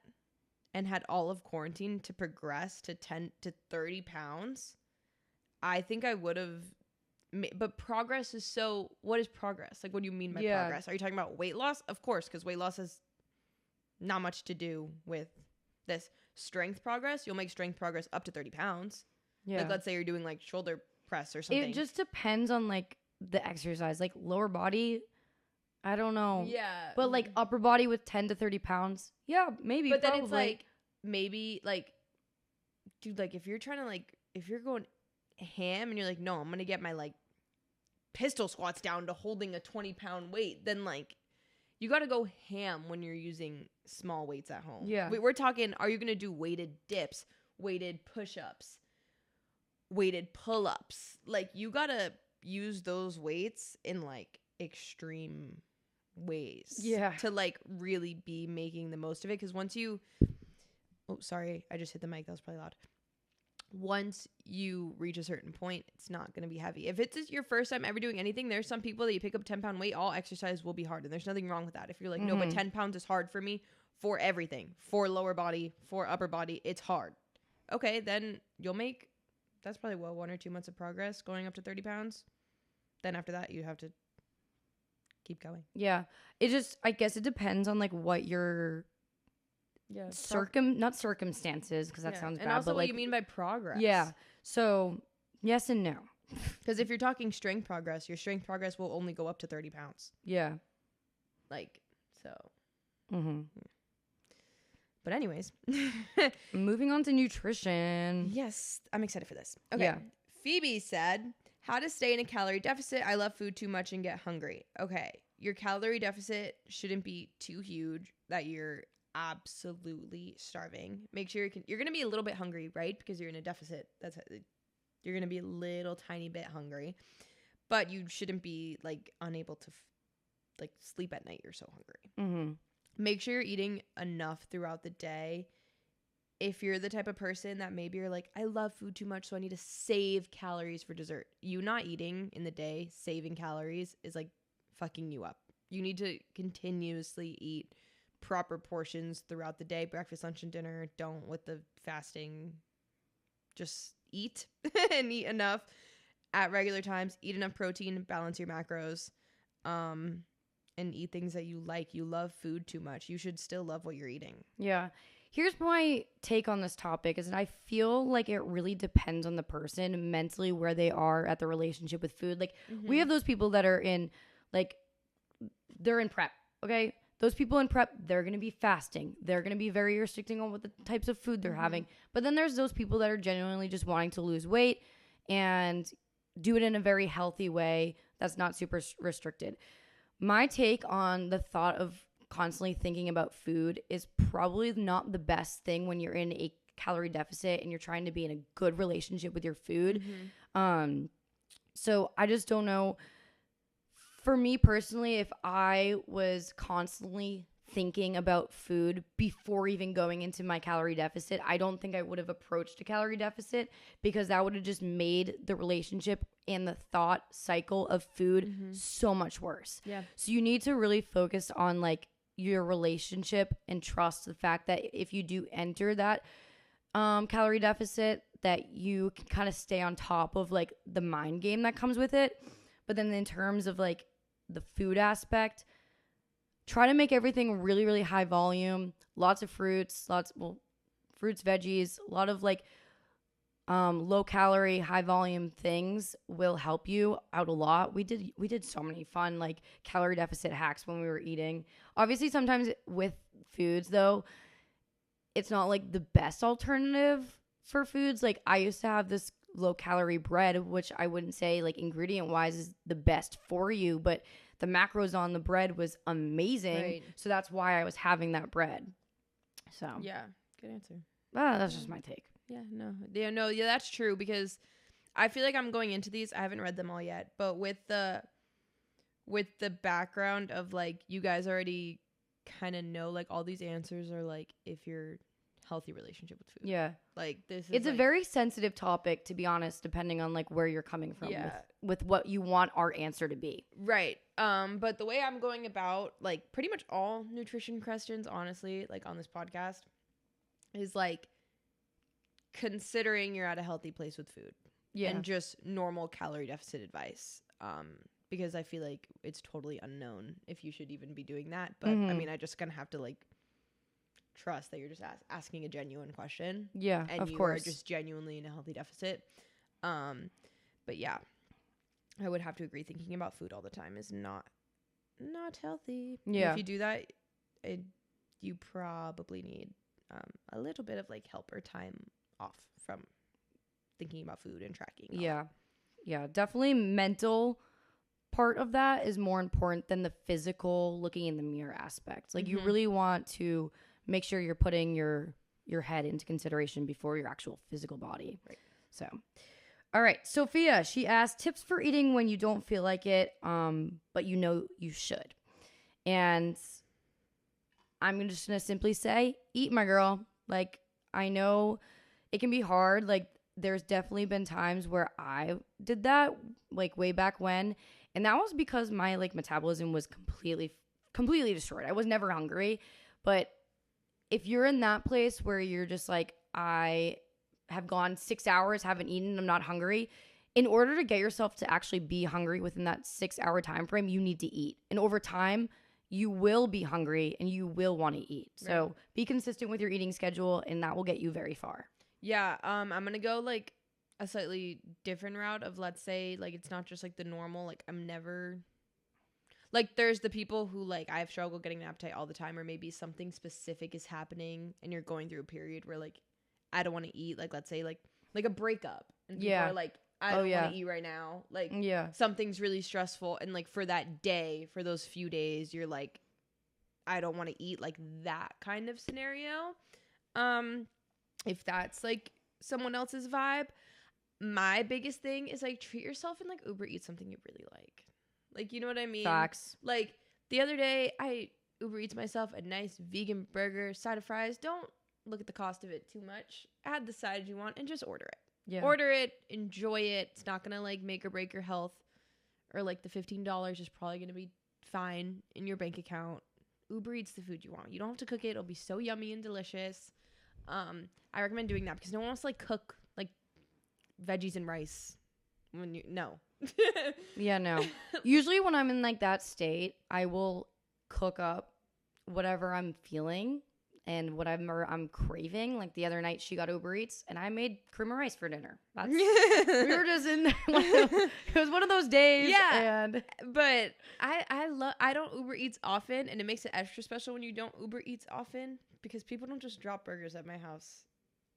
Speaker 3: and had all of quarantine to progress to 10 to 30 pounds, I think I would have but progress is what is progress? Like, what do you mean by progress? Are you talking about weight loss? Of course, because weight loss has not much to do with this. Strength progress, you'll make strength progress up to 30 pounds. Yeah. Like, let's say you're doing like shoulder press or something.
Speaker 1: It just depends on like the exercise. Like lower body, I don't know.
Speaker 3: Yeah.
Speaker 1: But like upper body with 10 to 30 pounds, yeah, maybe.
Speaker 3: But then it's like, maybe like, dude, like if you're trying to like, if you're going ham and you're like, no, I'm going to get my like pistol squats down to holding a 20-pound weight, then like, you got to go ham when you're using small weights at home.
Speaker 1: Yeah.
Speaker 3: We're talking, are you going to do weighted dips, weighted push-ups, weighted pull-ups? Like, you got to use those weights in, like, extreme ways.
Speaker 1: Yeah.
Speaker 3: To, like, really be making the most of it. Because once you... Oh, sorry. I just hit the mic. That was probably loud. Once you reach a certain point, it's not going to be heavy. If it's your first time ever doing anything, there's some people that you pick up 10-pound weight, all exercise will be hard. And there's nothing wrong with that. If you're like, no, but 10 pounds is hard for me, for everything, for lower body, for upper body, it's hard. Okay, then you'll make, that's probably 1 or 2 months of progress going up to 30 pounds. Then after that, you have to keep going.
Speaker 1: Yeah. I guess it depends on like what your not circumstances, because that sounds bad.
Speaker 3: And also
Speaker 1: but
Speaker 3: what
Speaker 1: like,
Speaker 3: you mean by progress.
Speaker 1: Yeah. So yes and no.
Speaker 3: Because if you're talking strength progress, your strength progress will only go up to 30 pounds.
Speaker 1: Yeah.
Speaker 3: Like, so.
Speaker 1: Mm-hmm.
Speaker 3: But anyways.
Speaker 1: Moving on to nutrition.
Speaker 3: Yes. I'm excited for this. Okay.
Speaker 1: Yeah.
Speaker 3: Phoebe said, how to stay in a calorie deficit. I love food too much and get hungry. Okay. Your calorie deficit shouldn't be too huge that you're absolutely starving. Make sure you're going to be a little bit hungry, right? Because you're in a deficit. You're going to be a little tiny bit hungry, but you shouldn't be like unable to like sleep at night. You're so hungry.
Speaker 1: Mm-hmm.
Speaker 3: Make sure you're eating enough throughout the day. If you're the type of person that maybe you're like, I love food too much, so I need to save calories for dessert. You not eating in the day, saving calories is like fucking you up. You need to continuously eat proper portions throughout the day, breakfast, lunch, and dinner. Don't with the fasting. Just eat and eat enough at regular times. Eat enough protein, balance your macros, and eat things that you like. You love food too much. You should still love what you're eating.
Speaker 1: Yeah. Here's my take on this topic is that I feel like it really depends on the person mentally where they are at the relationship with food. Like we have those people that are in like they're in prep, okay? Those people in prep, they're going to be fasting. They're going to be very restricting on what the types of food they're having. But then there's those people that are genuinely just wanting to lose weight and do it in a very healthy way that's not super restricted. My take on the thought of constantly thinking about food is probably not the best thing when you're in a calorie deficit and you're trying to be in a good relationship with your food. So I just don't know. For me personally, if I was constantly thinking about food before even going into my calorie deficit, I don't think I would have approached a calorie deficit because that would have just made the relationship and the thought cycle of food so much worse. Yeah. So you need to really focus on like your relationship and trust the fact that if you do enter that calorie deficit, that you can kind of stay on top of like the mind game that comes with it. But then in terms of like the food aspect, try to make everything really, really high volume, lots of fruits, fruits, veggies, a lot of like low calorie, high volume things will help you out a lot. We did so many fun like calorie deficit hacks when we were eating. Obviously sometimes with foods though, it's not like the best alternative for foods. Like I used to have this low calorie bread, which I wouldn't say like ingredient wise is the best for you, but the macros on the bread was amazing. Right. So that's why I was having that bread. So
Speaker 3: yeah, good answer.
Speaker 1: That's just my take.
Speaker 3: Yeah, that's true because I feel like I'm going into these. I haven't read them all yet, but with the background of like you guys already kind of know like all these answers are like if you're healthy relationship with food.
Speaker 1: Yeah.
Speaker 3: Like this is
Speaker 1: it's a very sensitive topic, to be honest, depending on like where you're coming from with what you want our answer to be.
Speaker 3: Right. But the way I'm going about like pretty much all nutrition questions, honestly, like on this podcast is like considering you're at a healthy place with food. and just normal calorie deficit advice. Because I feel like it's totally unknown if you should even be doing that. But I mean, I just gonna have to like trust that you're just asking a genuine question.
Speaker 1: Yeah,
Speaker 3: and you are just genuinely in a healthy deficit. But yeah, I would have to agree. Thinking about food all the time is not healthy.
Speaker 1: Yeah,
Speaker 3: and if you do that, you probably need a little bit of like help or time off from thinking about food and tracking.
Speaker 1: Yeah, definitely mental part of that is more important than the physical looking in the mirror aspect. Like you really want to make sure you're putting your head into consideration before your actual physical body.
Speaker 3: Right.
Speaker 1: So, all right, Sophia, she asked tips for eating when you don't feel like it, but you know you should. And I'm just gonna simply say, eat, my girl. Like, I know it can be hard. Like, there's definitely been times where I did that, like way back when, and that was because my like metabolism was completely destroyed. I was never hungry. But if you're in that place where you're just like, I have gone 6 hours, haven't eaten, I'm not hungry, in order to get yourself to actually be hungry within that 6 hour time frame, you need to eat. And over time, you will be hungry and you will want to eat. Right. So be consistent with your eating schedule, and that will get you very far.
Speaker 3: Yeah, I'm gonna go like a slightly different route of, let's say, like, it's not just like the normal, like, I'm never like, there's the people who like, I've struggled getting an appetite all the time, or maybe something specific is happening and you're going through a period where like, I don't want to eat, like, let's say like a breakup, and people are like, I don't want to eat right now, like, something's really stressful, and like for that day, for those few days, you're like, I don't want to eat, like that kind of scenario. If that's like someone else's vibe, my biggest thing is like, treat yourself and like Uber Eat something you really like. Like, you know what I mean?
Speaker 1: Facts.
Speaker 3: Like the other day, I Uber Eats myself a nice vegan burger, side of fries. Don't look at the cost of it too much. Add the side you want and just order it. Yeah. Order it, enjoy it. It's not gonna like make or break your health, or like the $15 is probably gonna be fine in your bank account. Uber Eats the food you want. You don't have to cook it. It'll be so yummy and delicious. I recommend doing that because no one wants to like cook like veggies and rice when you no.
Speaker 1: Yeah, no. Usually when I'm in like that state, I will cook up whatever I'm feeling and whatever I'm craving. Like the other night, she got Uber Eats and I made cream of rice for dinner. We were just in it was one of those days.
Speaker 3: Yeah, but I don't Uber Eats often, and it makes it extra special when you don't Uber Eats often, because people don't just drop burgers at my house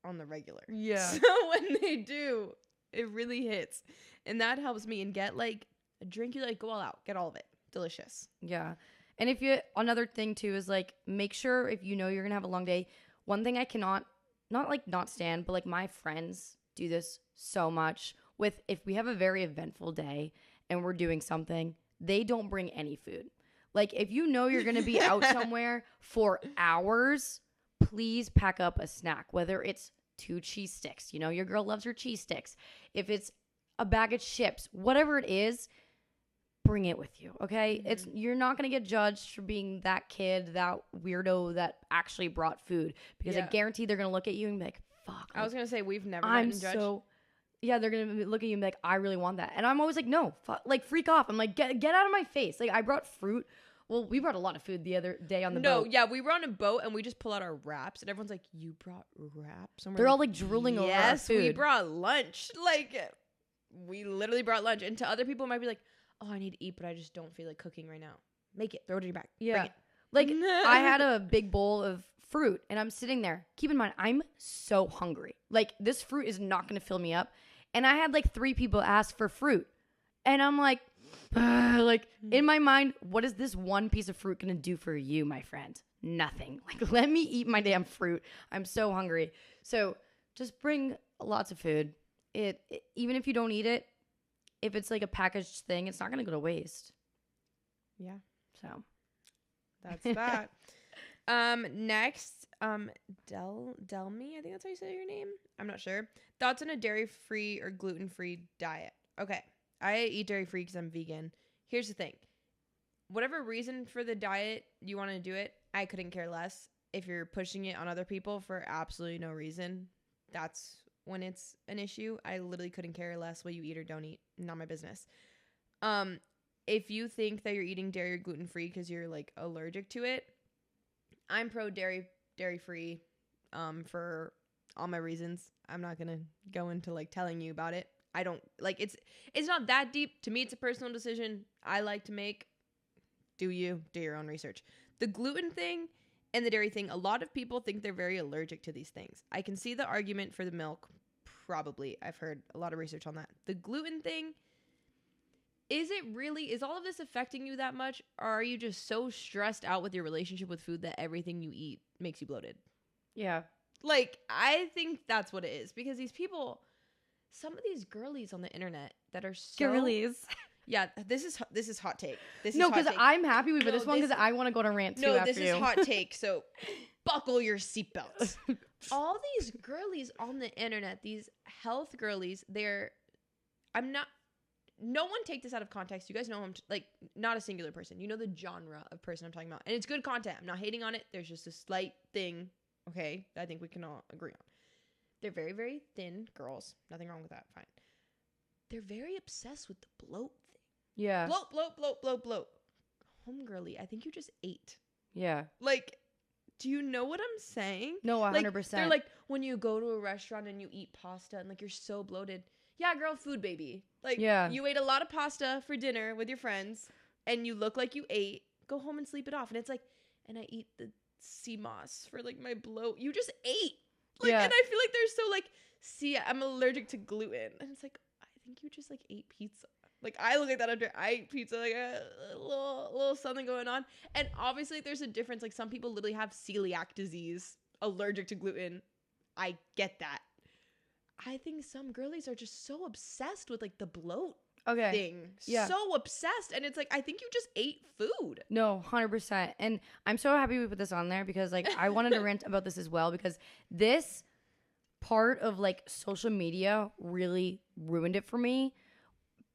Speaker 3: on the regular. Yeah. So when they do, it really hits. And that helps me. And get like a drink, you like, go all out. Get all of it. Delicious.
Speaker 1: Yeah. And if you, another thing too is like, make sure if you know you're going to have a long day, one thing I cannot, not stand, but like my friends do this so much with, if we have a very eventful day and we're doing something, they don't bring any food. Like, if you know you're going to be out somewhere for hours, please pack up a snack, whether it's 2 cheese sticks. You know, your girl loves her cheese sticks. If it's a bag of chips, whatever it is, bring it with you, okay? Mm-hmm. You're not going to get judged for being that kid, that weirdo that actually brought food, because I guarantee they're going to look at you and be like, fuck.
Speaker 3: I was going to say, we've never gotten judged.
Speaker 1: Yeah, they're going to look at you and be like, I really want that. And I'm always like, no, like, freak off. I'm like, get out of my face. Like, I brought fruit. Well, we brought a lot of food the other day on the boat.
Speaker 3: No, yeah, we were on a boat and we just pull out our wraps and everyone's like, you brought wraps?
Speaker 1: They're all like drooling over our food.
Speaker 3: Yes, we brought lunch. Like, we literally brought lunch. And to other people, it might be like, oh, I need to eat, but I just don't feel like cooking right now. Make it. Throw it in your bag.
Speaker 1: Yeah. Like, I had a big bowl of fruit and I'm sitting there. Keep in mind, I'm so hungry. Like, this fruit is not going to fill me up. And I had like 3 people ask for fruit. And I'm like, in my mind, what is this one piece of fruit going to do for you, my friend? Nothing. Like, let me eat my damn fruit. I'm so hungry. So just bring lots of food. It even if you don't eat it, if it's like a packaged thing, it's not going to go to waste.
Speaker 3: Yeah.
Speaker 1: So
Speaker 3: that's that. Next, Delmy, I think that's how you say your name. I'm not sure. Thoughts on a dairy-free or gluten-free diet. Okay. I eat dairy-free because I'm vegan. Here's the thing. Whatever reason for the diet you want to do it, I couldn't care less. If you're pushing it on other people for absolutely no reason, that's when it's an issue. I literally couldn't care less what you eat or don't eat. Not my business. If you think that you're eating dairy or gluten free because you're like allergic to it, I'm pro dairy free for all my reasons. I'm not gonna go into like telling you about it. I don't like it's not that deep. To me, it's a personal decision I like to make. Do your own research. The gluten thing and the dairy thing, a lot of people think they're very allergic to these things. I can see the argument for the milk, probably. I've heard a lot of research on that. The gluten thing, is all of this affecting you that much? Or are you just so stressed out with your relationship with food that everything you eat makes you bloated?
Speaker 1: Yeah.
Speaker 3: Like, I think that's what it is. Because these people, some of these girlies on the internet that are so...
Speaker 1: Girlies.
Speaker 3: Yeah, this is hot take.
Speaker 1: No, because I'm happy we put this one because I want to go to rant too.
Speaker 3: No,
Speaker 1: after
Speaker 3: this is hot take. So buckle your seatbelts. All these girlies on the internet, these health girlies, no one take this out of context. You guys know I'm like not a singular person. You know the genre of person I'm talking about, and it's good content. I'm not hating on it. There's just a slight thing, okay, that I think we can all agree on. They're very, very thin girls. Nothing wrong with that. Fine. They're very obsessed with the bloat thing.
Speaker 1: Yeah.
Speaker 3: Bloat. Homegirly, I think you just ate.
Speaker 1: Yeah.
Speaker 3: Like, do you know what I'm saying?
Speaker 1: No, 100%.
Speaker 3: Like, they're like, when you go to a restaurant and you eat pasta and like you're so bloated. Yeah, girl, food baby. Like,
Speaker 1: yeah.
Speaker 3: You ate a lot of pasta for dinner with your friends and you look like you ate. Go home and sleep it off. And it's like, and I eat the sea moss for like my bloat. You just ate. Like, yeah. And I feel like they're so like, see, I'm allergic to gluten. And it's like, I think you just like ate pizza. Like, I look at that after I eat pizza, like a little something going on. And obviously there's a difference. Like, some people literally have celiac disease, allergic to gluten. I get that. I think some girlies are just so obsessed with like the bloat thing. Yeah. So obsessed. And it's like, I think you just ate food.
Speaker 1: No, 100%. And I'm so happy we put this on there because like I wanted to rant about this as well because this part of like social media really ruined it for me.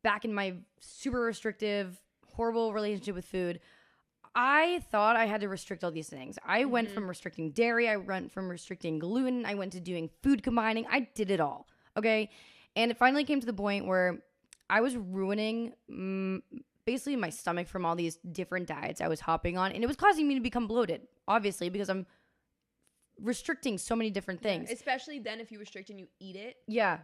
Speaker 1: Back in my super restrictive, horrible relationship with food, I thought I had to restrict all these things. I went from restricting dairy. I went from restricting gluten. I went to doing food combining. I did it all. Okay. And it finally came to the point where I was ruining basically my stomach from all these different diets I was hopping on. And it was causing me to become bloated, obviously, because I'm restricting so many different things.
Speaker 3: Yeah, especially then if you restrict and you eat it.
Speaker 1: Yeah.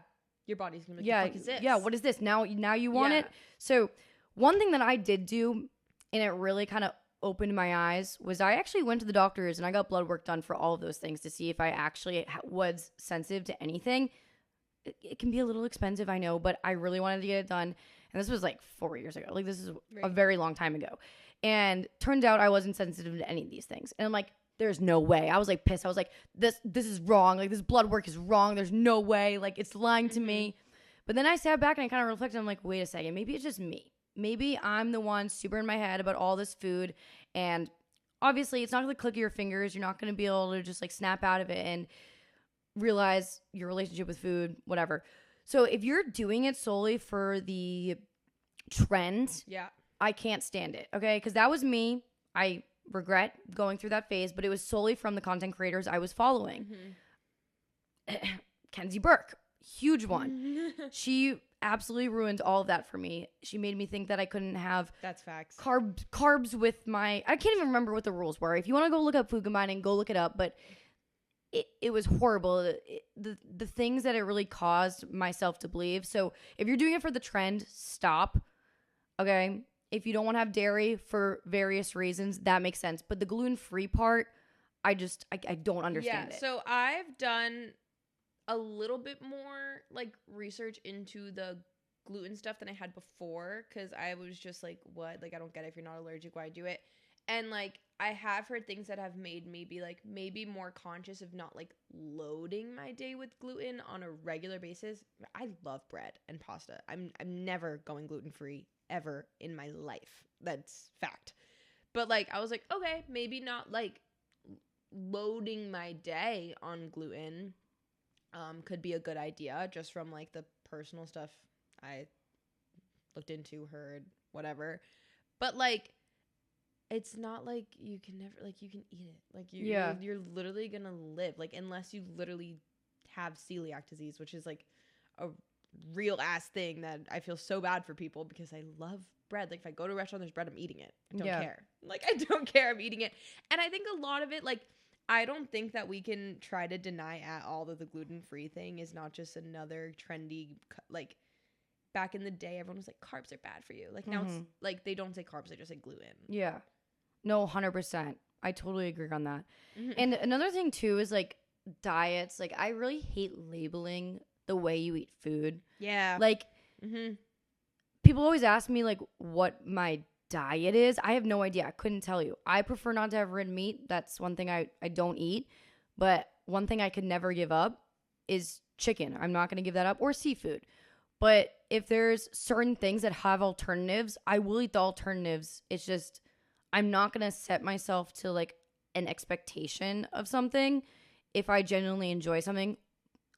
Speaker 3: Your body's going to be like, what the fuck is this?
Speaker 1: Yeah, what is this? Now you want it? So one thing that I did do, and it really kind of opened my eyes, was I actually went to the doctors and I got blood work done for all of those things to see if I actually was sensitive to anything. It can be a little expensive, I know, but I really wanted to get it done. And this was like 4 years ago. Like, this is a very long time ago. And turned out I wasn't sensitive to any of these things. And I'm like, there's no way. I was like pissed. I was like, this is wrong. Like, this blood work is wrong. There's no way. Like, it's lying to me. But then I sat back and I kind of reflected. I'm like, wait a second. Maybe it's just me. Maybe I'm the one super in my head about all this food. And obviously, it's not going to click your fingers. You're not going to be able to just like snap out of it and realize your relationship with food, whatever. So if you're doing it solely for the trend, I can't stand it. Okay. Because that was me. I regret going through that phase, but it was solely from the content creators I was following. Kenzie Burke, huge one. She absolutely ruined all of that for me. She made me think that I couldn't have carbs with my, I can't even remember what the rules were. If you want to go look up food combining, go look it up. But it was horrible. The things that it really caused myself to believe. So if you're doing it for the trend, stop. Okay. If you don't want to have dairy for various reasons, that makes sense. But the gluten-free part, I don't understand it.
Speaker 3: So I've done a little bit more like research into the gluten stuff than I had before, because I was just like, what? Like, I don't get it. If you're not allergic, why do it? And like, I have heard things that have made me be like maybe more conscious of not like loading my day with gluten on a regular basis. I love bread and pasta. I'm never going gluten-free ever in my life. That's fact. But like, I was like, okay, maybe not like loading my day on gluten could be a good idea, just from like the personal stuff I looked into, heard, whatever. But like, it's not like you can never, like, you can eat it. Like, you're literally gonna live, like, unless you literally have celiac disease, which is like a real ass thing that I feel so bad for people because I love bread. Like if I go to a restaurant, there's bread, I'm eating it. I don't care. Like I don't care. I'm eating it. And I think a lot of it, like, I don't think that we can try to deny at all that the gluten-free thing is not just another trendy, like, back in the day, everyone was like, carbs are bad for you. Like, now it's, like, they don't say carbs, they just say gluten.
Speaker 1: Yeah. No, 100%. I totally agree on that. And another thing, too, is, like, diets. Like, I really hate labeling the way you eat food.
Speaker 3: Yeah.
Speaker 1: Like, people always ask me, like, what my diet is. I have no idea. I couldn't tell you. I prefer not to have red meat. That's one thing I don't eat. But one thing I could never give up is chicken. I'm not going to give that up, or seafood. But if there's certain things that have alternatives, I will eat the alternatives. It's just I'm not going to set myself to like an expectation of something if I genuinely enjoy something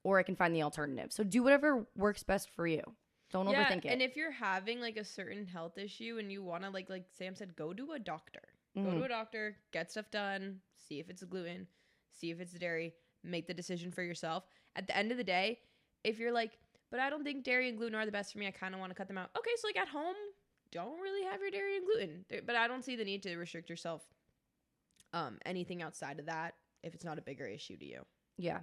Speaker 1: or I can find the alternative. So do whatever works best for you. Don't overthink it.
Speaker 3: And if you're having like a certain health issue and you want to like Sam said, go to a doctor. Go to a doctor, get stuff done, see if it's gluten, see if it's dairy, make the decision for yourself. At the end of the day, if you're like, but I don't think dairy and gluten are the best for me, I kind of want to cut them out. Okay, so like at home, don't really have your dairy and gluten. But I don't see the need to restrict yourself anything outside of that if it's not a bigger issue to you.
Speaker 1: Yeah.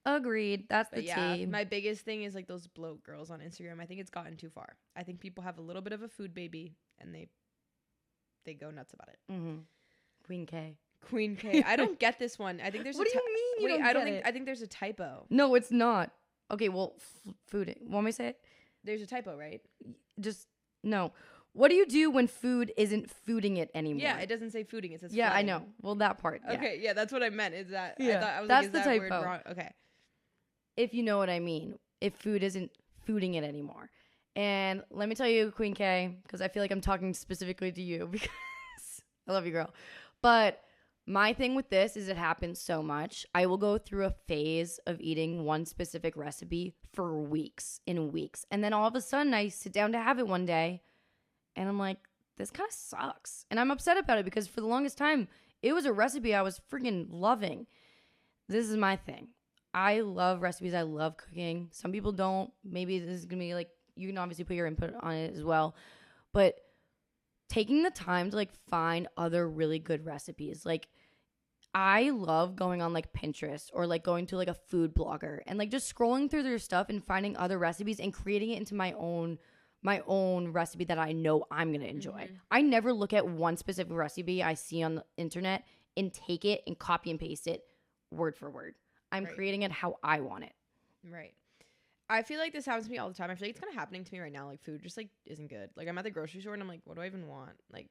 Speaker 1: Agreed. That's the tea.
Speaker 3: My biggest thing is like those bloat girls on Instagram. I think it's gotten too far. I think people have a little bit of a food baby and they go nuts about it.
Speaker 1: Queen K.
Speaker 3: Queen K. I don't get this one. I think there's
Speaker 1: what do you mean? You don't get it?
Speaker 3: I think there's a typo.
Speaker 1: No, it's not. Okay, well, food. Want me to say it?
Speaker 3: There's a typo, right?
Speaker 1: Just no. What do you do when food isn't fooding it anymore?
Speaker 3: Yeah, it doesn't say fooding. It says
Speaker 1: yeah,
Speaker 3: flooding.
Speaker 1: I know. Well, that part. Yeah.
Speaker 3: Okay, yeah, that's what I meant. Is that
Speaker 1: yeah.
Speaker 3: I thought I was
Speaker 1: that's
Speaker 3: like, is
Speaker 1: the
Speaker 3: that
Speaker 1: typo.
Speaker 3: word wrong? Okay.
Speaker 1: If you know what I mean. If food isn't fooding it anymore. And let me tell you, Queen K, because I feel like I'm talking specifically to you because I love you, girl. But my thing with this is it happens so much. I will go through a phase of eating one specific recipe for weeks and weeks. And then all of a sudden I sit down to have it one day and I'm like, this kind of sucks. And I'm upset about it because for the longest time, it was a recipe I was freaking loving. This is my thing. I love recipes. I love cooking. Some people don't. Maybe this is going to be like, you can obviously put your input on it as well. But taking the time to like find other really good recipes. Like I love going on like Pinterest or like going to like a food blogger and like just scrolling through their stuff and finding other recipes and creating it into my own recipe that I know I'm going to enjoy. I never look at one specific recipe I see on the internet and take it and copy and paste it word for word. I'm creating it how I want it.
Speaker 3: Right. I feel like this happens to me all the time. I feel like it's kind of happening to me right now. Like food just like isn't good. Like I'm at the grocery store and I'm like, what do I even want? Like,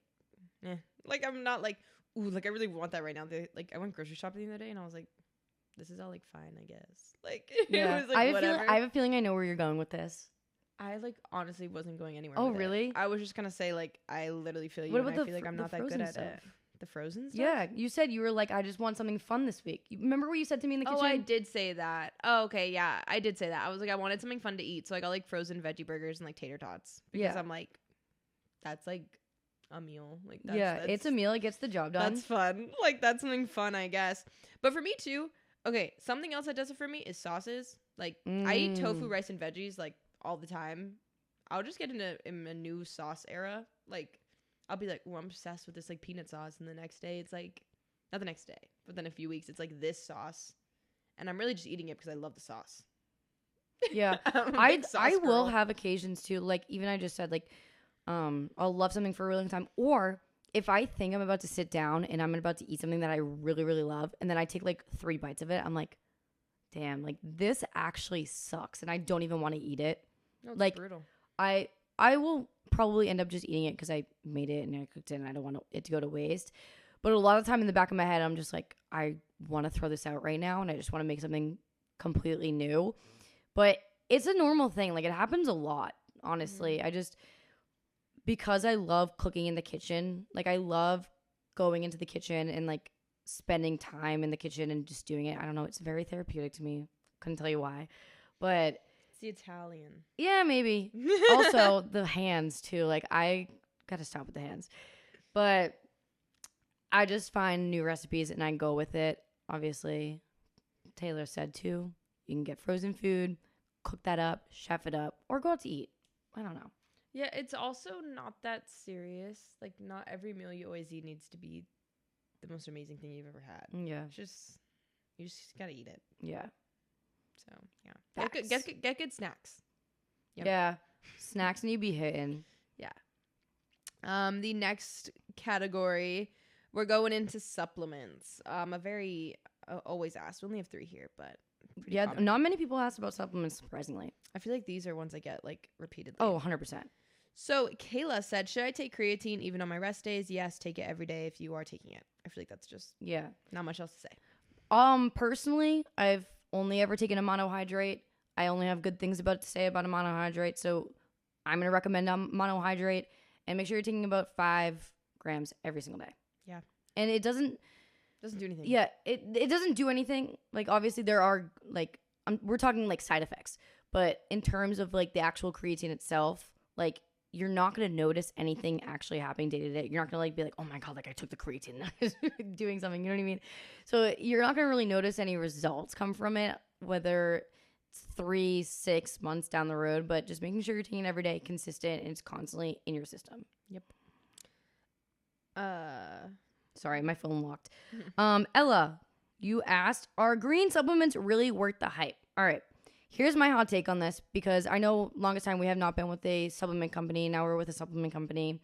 Speaker 3: like I'm not like, ooh, like I really want that right now. Like I went grocery shopping the other day and I was like, this is all like fine, I guess. Like
Speaker 1: yeah.
Speaker 3: it was like whatever.
Speaker 1: I have a feeling I know where you're going with this.
Speaker 3: I like honestly wasn't going anywhere.
Speaker 1: Oh,
Speaker 3: with
Speaker 1: really?
Speaker 3: It. I was just gonna say like I literally feel you.
Speaker 1: What about
Speaker 3: I feel like I'm not that good at it. The frozen stuff?
Speaker 1: Yeah, you said you were like, I just want something fun this week. You remember what you said to me in the kitchen?
Speaker 3: Oh, I did say that. Oh, okay, yeah, I did say that. I was like, I wanted something fun to eat, so I got like frozen veggie burgers and like tater tots because I'm like, that's like a meal. Like that's,
Speaker 1: it's a meal. It gets the job done.
Speaker 3: That's fun. Like that's something fun, I guess. But for me too. Okay, something else that does it for me is sauces. Like I eat tofu, rice, and veggies like all the time. I'll just get in a new sauce era. Like I'll be like, oh, I'm obsessed with this like peanut sauce, and the next day it's like, not the next day, but then a few weeks it's like this sauce, and I'm really just eating it because I love the sauce.
Speaker 1: Yeah, I will have occasions too. Like even I just said like, I'll love something for a really long time, or if I think I'm about to sit down and I'm about to eat something that I really really love, and then I take like 3 bites of it, I'm like, damn, like this actually sucks, and I don't even want to eat it.
Speaker 3: No, it's
Speaker 1: like
Speaker 3: brutal.
Speaker 1: I will probably end up just eating it because I made it and I cooked it and I don't want it to go to waste. But a lot of the time in the back of my head, I'm just like, I want to throw this out right now and I just want to make something completely new. But it's a normal thing. Like it happens a lot, honestly. Because I love cooking in the kitchen. Like I love going into the kitchen and like spending time in the kitchen and just doing it. I don't know. It's very therapeutic to me. Couldn't tell you why. But
Speaker 3: the Italian.
Speaker 1: Yeah, maybe. Also, the hands, too. Like, I got to stop with the hands. But I just find new recipes and I go with it. Obviously, Taylor said to. You can get frozen food, cook that up, chef it up, or go out to eat. I don't know.
Speaker 3: Yeah, it's also not that serious. Like, not every meal you always eat needs to be the most amazing thing you've ever had.
Speaker 1: Yeah.
Speaker 3: You just gotta eat it.
Speaker 1: Yeah.
Speaker 3: So, yeah. Get good snacks.
Speaker 1: Yep. Yeah. Snacks need to be hitting.
Speaker 3: Yeah. The next category, we're going into supplements. A very always asked. We only have 3 here, but
Speaker 1: yeah,
Speaker 3: common.
Speaker 1: Not many people ask about supplements, surprisingly.
Speaker 3: I feel like these are ones I get like repeatedly.
Speaker 1: Oh, 100%.
Speaker 3: So Kayla said, should I take creatine even on my rest days? Yes, take it every day if you are taking it. I feel like that's just not much else to say.
Speaker 1: Personally, I've only ever taken a monohydrate. I only have good things to say about a monohydrate, so I'm gonna recommend a monohydrate, and make sure you're taking about 5 grams every single day.
Speaker 3: Yeah,
Speaker 1: and it doesn't
Speaker 3: do anything.
Speaker 1: Yeah, it doesn't do anything. Like, obviously there are like we're talking like side effects, but in terms of like the actual creatine itself, like, you're not going to notice anything actually happening day to day. You're not going to like be like, oh my God, like I took the creatine, doing something, you know what I mean? So you're not going to really notice any results come from it, whether it's 3-6 months down the road, but just making sure you're taking it every day, consistent, and it's constantly in your system.
Speaker 3: Yep.
Speaker 1: Sorry, my phone locked. Ella, you asked, are green supplements really worth the hype? All right. Here's my hot take on this, because I know longest time we have not been with a supplement company. Now we're with a supplement company.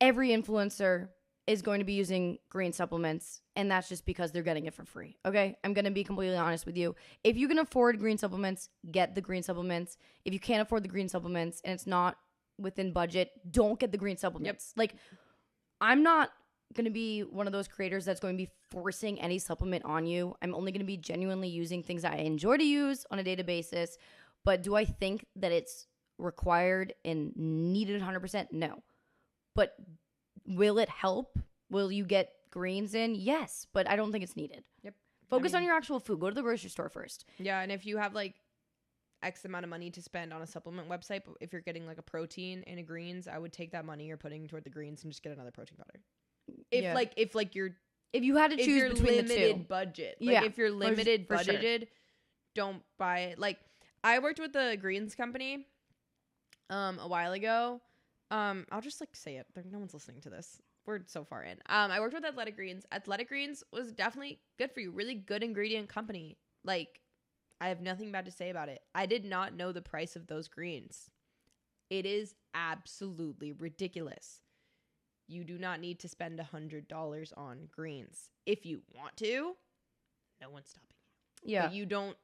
Speaker 1: Every influencer is going to be using green supplements, and that's just because they're getting it for free. Okay? I'm going to be completely honest with you. If you can afford green supplements, get the green supplements. If you can't afford the green supplements and it's not within budget, don't get the green supplements. Yep. Like, I'm not going to be one of those creators that's going to be forcing any supplement on you. I'm only going to be genuinely using things that I enjoy to use on a day-to-day basis. But do I think that it's required and needed 100%? No. But will it help? Will you get greens in? Yes, but I don't think it's needed.
Speaker 3: Yep.
Speaker 1: Focus on your actual food. Go to the grocery store first.
Speaker 3: Yeah, and if you have like X amount of money to spend on a supplement website, but if you're getting like a protein and a greens, I would take that money you're putting toward the greens and just get another protein powder. If
Speaker 1: you had to choose between the two,
Speaker 3: budget, like if you're limited budgeted, sure, don't buy it. Like, I worked with the greens company a while ago. I'll just like say it. No one's listening to this. We're so far in. I worked with Athletic Greens. Athletic Greens was definitely good for you. Really good ingredient company. Like, I have nothing bad to say about it. I did not know the price of those greens. It is absolutely ridiculous. You do not need to spend $100 on greens. If you want to, no one's stopping you.
Speaker 1: Yeah.
Speaker 3: But you don't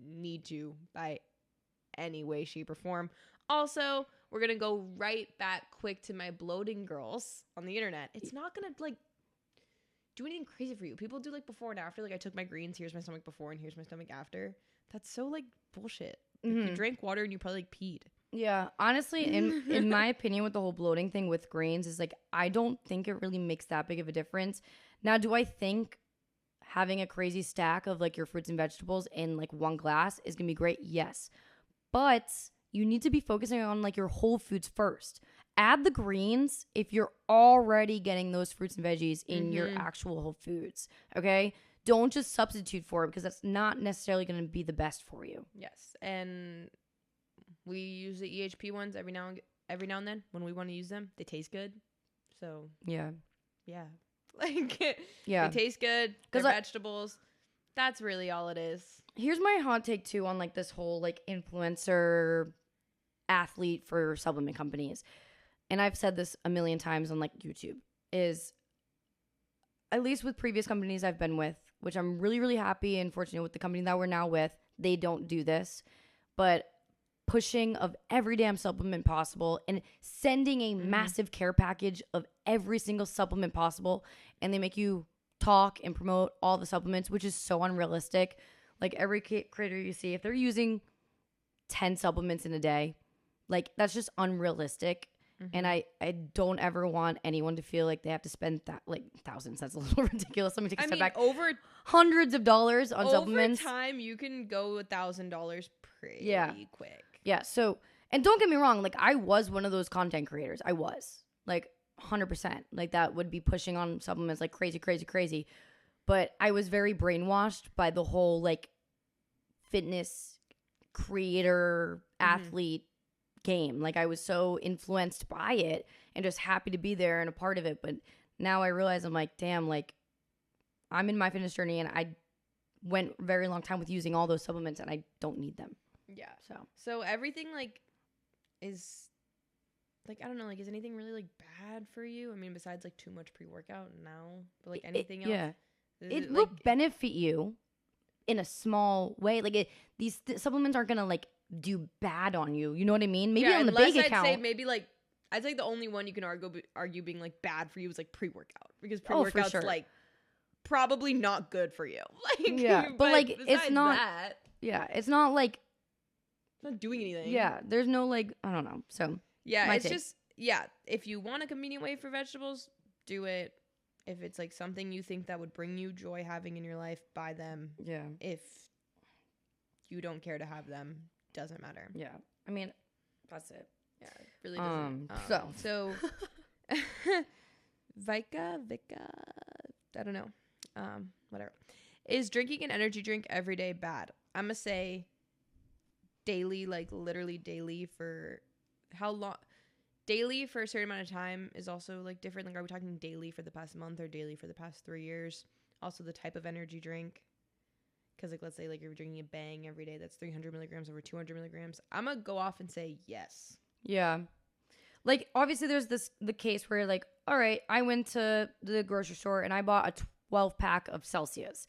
Speaker 3: need to by any way, shape, or form. Also, we're going to go right back quick to my bloating girls on the internet. It's not going to, like, do anything crazy for you. People do, like, before and after. Like, I took my greens. Here's my stomach before and here's my stomach after. That's so, like, bullshit. Mm-hmm. Like, you drank water and you probably, like, peed.
Speaker 1: Yeah, honestly, in my opinion, with the whole bloating thing with greens, is like, I don't think it really makes that big of a difference. Now, do I think having a crazy stack of like your fruits and vegetables in like one glass is gonna be great? Yes, but you need to be focusing on like your whole foods first. Add the greens if you're already getting those fruits and veggies in your actual whole foods. Okay, don't just substitute for it, because that's not necessarily gonna be the best for you.
Speaker 3: Yes, and we use the EHP ones every now and then when we want to use them. They taste good. So
Speaker 1: yeah.
Speaker 3: Like, they taste good. They're vegetables. That's really all it is.
Speaker 1: Here's my hot take too on like this whole like influencer athlete for supplement companies. And I've said this a million times on like YouTube, is at least with previous companies I've been with, which I'm really, really happy and fortunate with the company that we're now with, they don't do this. But pushing of every damn supplement possible and sending a massive care package of every single supplement possible, and they make you talk and promote all the supplements, which is so unrealistic. Like, every creator you see, if they're using 10 supplements in a day, like, that's just unrealistic. And I don't ever want anyone to feel like they have to spend that like thousands. That's a little ridiculous. Let me take a step back.
Speaker 3: Over
Speaker 1: hundreds of dollars on supplements.
Speaker 3: Over time, you can go $1,000 pretty quick.
Speaker 1: Yeah. So, and don't get me wrong. Like, I was one of those content creators. I was like 100%. Like, that would be pushing on supplements like crazy. But I was very brainwashed by the whole like fitness creator athlete game. Like I was so influenced by it and just happy to be there and a part of it. But now I realize I'm like, damn, like I'm in my fitness journey and I went a very long time with using all those supplements and I don't need them.
Speaker 3: Yeah. So everything like is like, I don't know, like is anything really like bad for you? I mean, besides like too much pre-workout now, but like anything else?
Speaker 1: Yeah. It
Speaker 3: like,
Speaker 1: will benefit you in a small way. Like these supplements aren't going to like do bad on you. You know what I mean? Maybe on the big account. I'd say
Speaker 3: maybe like, I'd say the only one you can argue being like bad for you is like pre-workout, because pre-workout's like probably not good for you. Like,
Speaker 1: yeah, but like it's not
Speaker 3: that.
Speaker 1: Yeah, it's not like
Speaker 3: it's not doing anything.
Speaker 1: Yeah, there's no like, I don't know. So
Speaker 3: yeah, it's just if you want a convenient way for vegetables, do it. If it's like something you think that would bring you joy having in your life, buy them.
Speaker 1: Yeah. If
Speaker 3: you don't care to have them, doesn't matter.
Speaker 1: Yeah. I mean, that's it.
Speaker 3: Yeah, it really doesn't. So Vika, I don't know. Whatever. Is drinking an energy drink every day bad? I'm gonna say daily, like literally daily for how long? Daily for a certain amount of time is also like different. Like, are we talking daily for the past month or daily for the past 3 years? Also the type of energy drink. Because like, let's say like you're drinking a Bang every day, that's 300 milligrams over 200 milligrams. I'm gonna go off and say yes.
Speaker 1: Yeah. Like obviously there's the case where like, all right, I went to the grocery store and I bought a 12 pack of Celsius.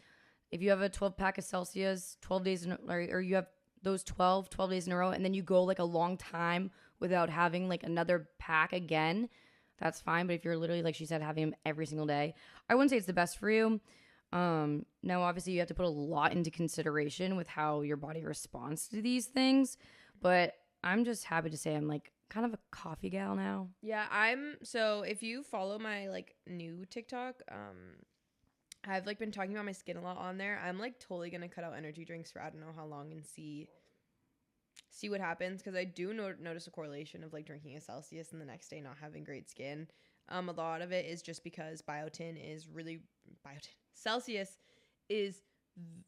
Speaker 1: If you have a 12 pack of Celsius, 12 days or you have those 12 days in a row, and then you go like a long time without having like another pack again, that's fine. But if you're literally, like she said, having them every single day, I wouldn't say it's the best for you. Now obviously you have to put a lot into consideration with how your body responds to these things, but I'm just happy to say I'm like kind of a coffee gal now.
Speaker 3: Yeah, so if you follow my like new TikTok, I've like been talking about my skin a lot on there. I'm like totally gonna cut out energy drinks for I don't know how long and see what happens, because I do notice a correlation of like drinking a Celsius and the next day not having great skin. A lot of it is just because Celsius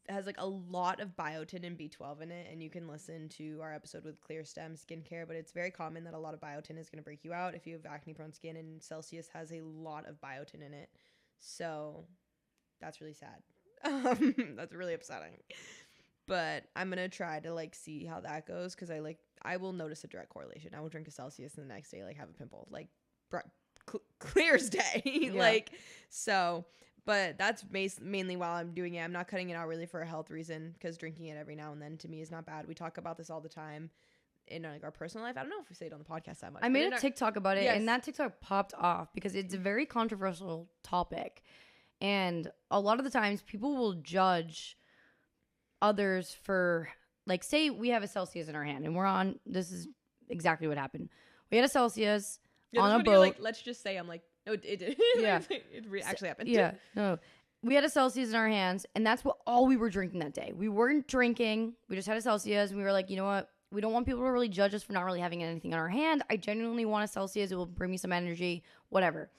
Speaker 3: has like a lot of biotin and B12 in it, and you can listen to our episode with Clear Stem Skincare, but it's very common that a lot of biotin is going to break you out if you have acne prone skin, and Celsius has a lot of biotin in it. So that's really sad. That's really upsetting. But I'm going to try to like see how that goes, because I will notice a direct correlation. I will drink a Celsius and the next day like have a pimple, like clear as day. Yeah. Like, so, but that's mainly while I'm doing it. I'm not cutting it out really for a health reason, because drinking it every now and then to me is not bad. We talk about this all the time in like our personal life. I don't know if we say it on the podcast that much.
Speaker 1: I made a TikTok about it, and that TikTok popped off because it's a very controversial topic. And a lot of the times people will judge others for, like, say we have a Celsius in our hand and this is exactly what happened. We had a Celsius on a boat.
Speaker 3: Like, let's just say I'm like, no, it did. Yeah. It actually happened.
Speaker 1: Yeah. No. We had a Celsius in our hands, and that's all we were drinking that day. We weren't drinking. We just had a Celsius, and we were like, you know what? We don't want people to really judge us for not really having anything in our hand. I genuinely want a Celsius. It will bring me some energy, whatever.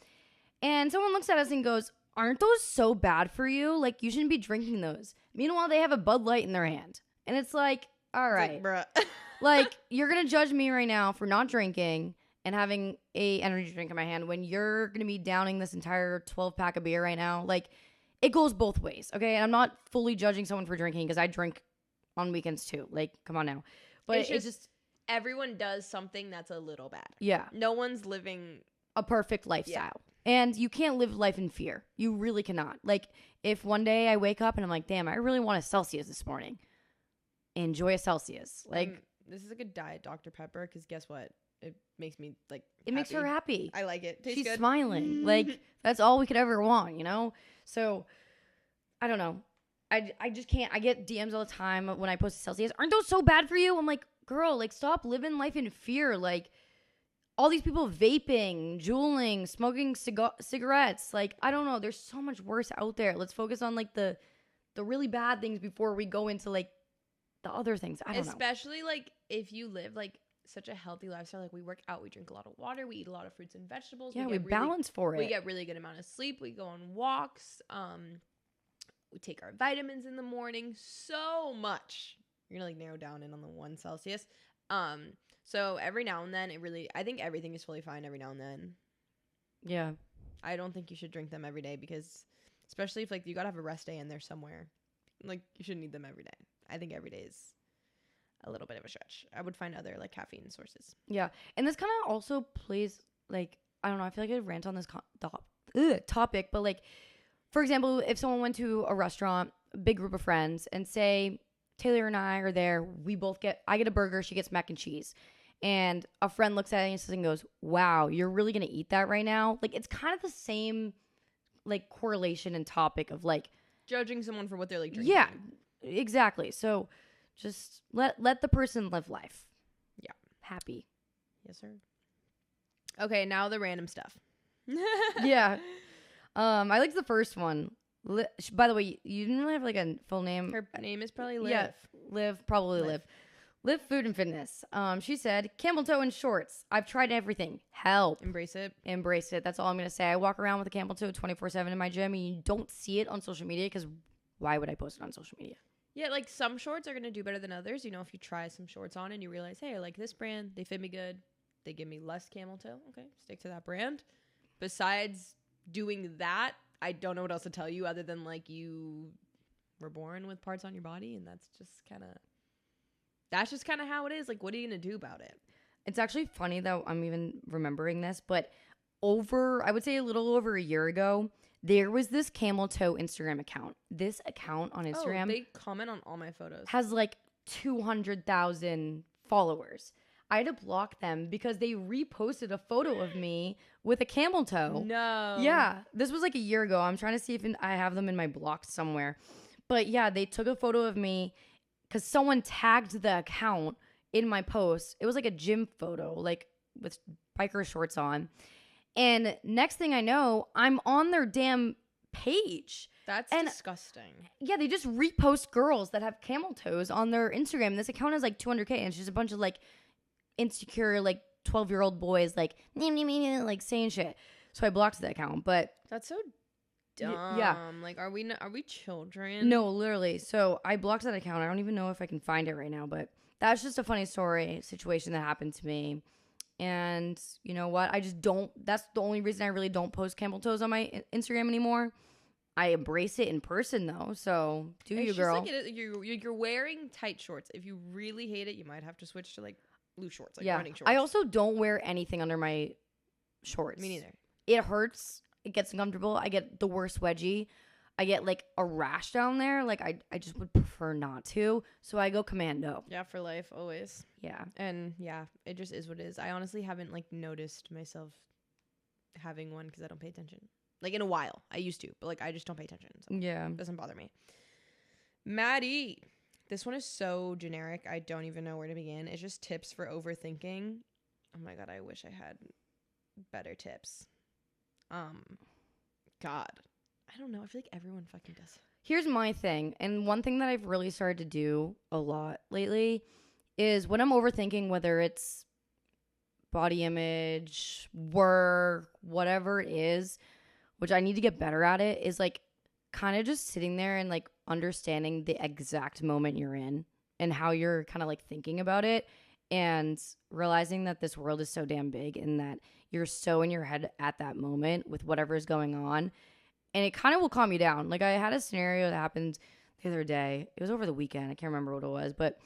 Speaker 1: And someone looks at us and goes, aren't those so bad for you? Like, you shouldn't be drinking those. Meanwhile, they have a Bud Light in their hand. And it's like, all right.
Speaker 3: Like, bruh.
Speaker 1: Like, you're going to judge me right now for not drinking and having a energy drink in my hand when you're going to be downing this entire 12 pack of beer right now. Like, it goes both ways, okay? And I'm not fully judging someone for drinking, because I drink on weekends too. Like, come on now. But it's just
Speaker 3: everyone does something that's a little bad.
Speaker 1: Yeah.
Speaker 3: No one's living
Speaker 1: a perfect lifestyle. Yeah. And you can't live life in fear. You really cannot. Like, if one day I wake up and I'm like, damn, I really want a Celsius this morning, enjoy a Celsius. Like,
Speaker 3: this is a good diet Dr. Pepper, because guess what? It makes me like
Speaker 1: it makes her happy.
Speaker 3: I like it. Tastes
Speaker 1: She's
Speaker 3: good.
Speaker 1: Smiling. Like, that's all we could ever want, you know? So I don't know. I just can't. I get DMs all the time when I post Celsius. Aren't those so bad for you? I'm like, girl, like, stop living life in fear. Like, all these people vaping, juuling, smoking cigarettes. Like, I don't know. There's so much worse out there. Let's focus on like the really bad things before we go into like the other things. I don't know.
Speaker 3: Especially like if you live like such a healthy lifestyle, like we work out, we drink a lot of water, we eat a lot of fruits and vegetables.
Speaker 1: Yeah, we balance for it.
Speaker 3: We get really good amount of sleep. We go on walks. We take our vitamins in the morning. So much You're gonna like narrow down in on the 1 Celsius. So every now and then I think everything is fully fine every now and then.
Speaker 1: Yeah.
Speaker 3: I don't think you should drink them every day because especially if like you gotta have a rest day and they're somewhere, like you shouldn't need them every day. I think every day is a little bit of a stretch. I would find other like caffeine sources.
Speaker 1: Yeah. And this kind of also plays like, I don't know, I feel like I rant on this topic, but like, for example, if someone went to a restaurant, a big group of friends, and say Taylor and I are there, I get a burger, she gets mac and cheese. And a friend looks at it and goes, wow, you're really going to eat that right now? Like, it's kind of the same, like, correlation and topic of, like...
Speaker 3: judging someone for what they're, like, drinking.
Speaker 1: Yeah, exactly. So, just let the person live life.
Speaker 3: Yeah.
Speaker 1: Happy.
Speaker 3: Yes, sir. Okay, now the random stuff.
Speaker 1: Yeah. I liked the first one. By the way, you didn't really have, like, a full name.
Speaker 3: Her name is probably Liv.
Speaker 1: Yeah, Liv. Probably Liv. Live Food and Fitness. She said, camel toe and shorts. I've tried everything. Help.
Speaker 3: Embrace it.
Speaker 1: Embrace it. That's all I'm going to say. I walk around with a camel toe 24/7 in my gym, and you don't see it on social media because why would I post it on social media?
Speaker 3: Yeah, like some shorts are going to do better than others. You know, if you try some shorts on and you realize, hey, I like this brand. They fit me good. They give me less camel toe. Okay, stick to that brand. Besides doing that, I don't know what else to tell you other than like you were born with parts on your body, and that's just kind of how it is. Like, what are you going to do about it?
Speaker 1: It's actually funny that I'm even remembering this, but I would say a little over a year ago, there was this camel toe Instagram account. This account on Instagram.
Speaker 3: Oh, they comment on all my photos.
Speaker 1: Has like 200,000 followers. I had to block them because they reposted a photo of me with a camel toe.
Speaker 3: No.
Speaker 1: Yeah. This was like a year ago. I'm trying to see if I have them in my blocks somewhere. But yeah, they took a photo of me because someone tagged the account in my post. It was like a gym photo, like with biker shorts on. And next thing I know, I'm on their damn page.
Speaker 3: That's disgusting.
Speaker 1: Yeah, they just repost girls that have camel toes on their Instagram. This account has like 200K, and it's just a bunch of like insecure, like 12-year-old boys, like saying shit. So I blocked the account, but
Speaker 3: that's so dumb.
Speaker 1: Yeah.
Speaker 3: Like, are we children?
Speaker 1: No, literally. So I blocked that account. I don't even know if I can find it right now, but that's just a funny situation that happened to me. And you know what? That's the only reason I really don't post camel toes on my Instagram anymore. I embrace it in person though. So you, girl.
Speaker 3: Like you're wearing tight shorts. If you really hate it, you might have to switch to like loose shorts, like running shorts.
Speaker 1: I also don't wear anything under my shorts.
Speaker 3: Me neither.
Speaker 1: It hurts. It gets uncomfortable. I get the worst wedgie. I get like a rash down there. Like I just would prefer not to. So I go commando.
Speaker 3: Yeah, for life, always.
Speaker 1: Yeah.
Speaker 3: And yeah, it just is what it is. I honestly haven't like noticed myself having one because I don't pay attention. Like in a while. I used to, but like I just don't pay attention. So
Speaker 1: yeah.
Speaker 3: It doesn't bother me. Maddie. This one is so generic. I don't even know where to begin. It's just tips for overthinking. Oh my God, I wish I had better tips. God. I don't know. I feel like everyone fucking does.
Speaker 1: Here's my thing. And one thing that I've really started to do a lot lately is when I'm overthinking, whether it's body image, work, whatever it is, which I need to get better at it, is like kind of just sitting there and like understanding the exact moment you're in and how you're kind of like thinking about it and realizing that this world is so damn big and that you're so in your head at that moment with whatever is going on. And it kind of will calm you down. Like I had a scenario that happened the other day. It was over the weekend. I can't remember what it was, but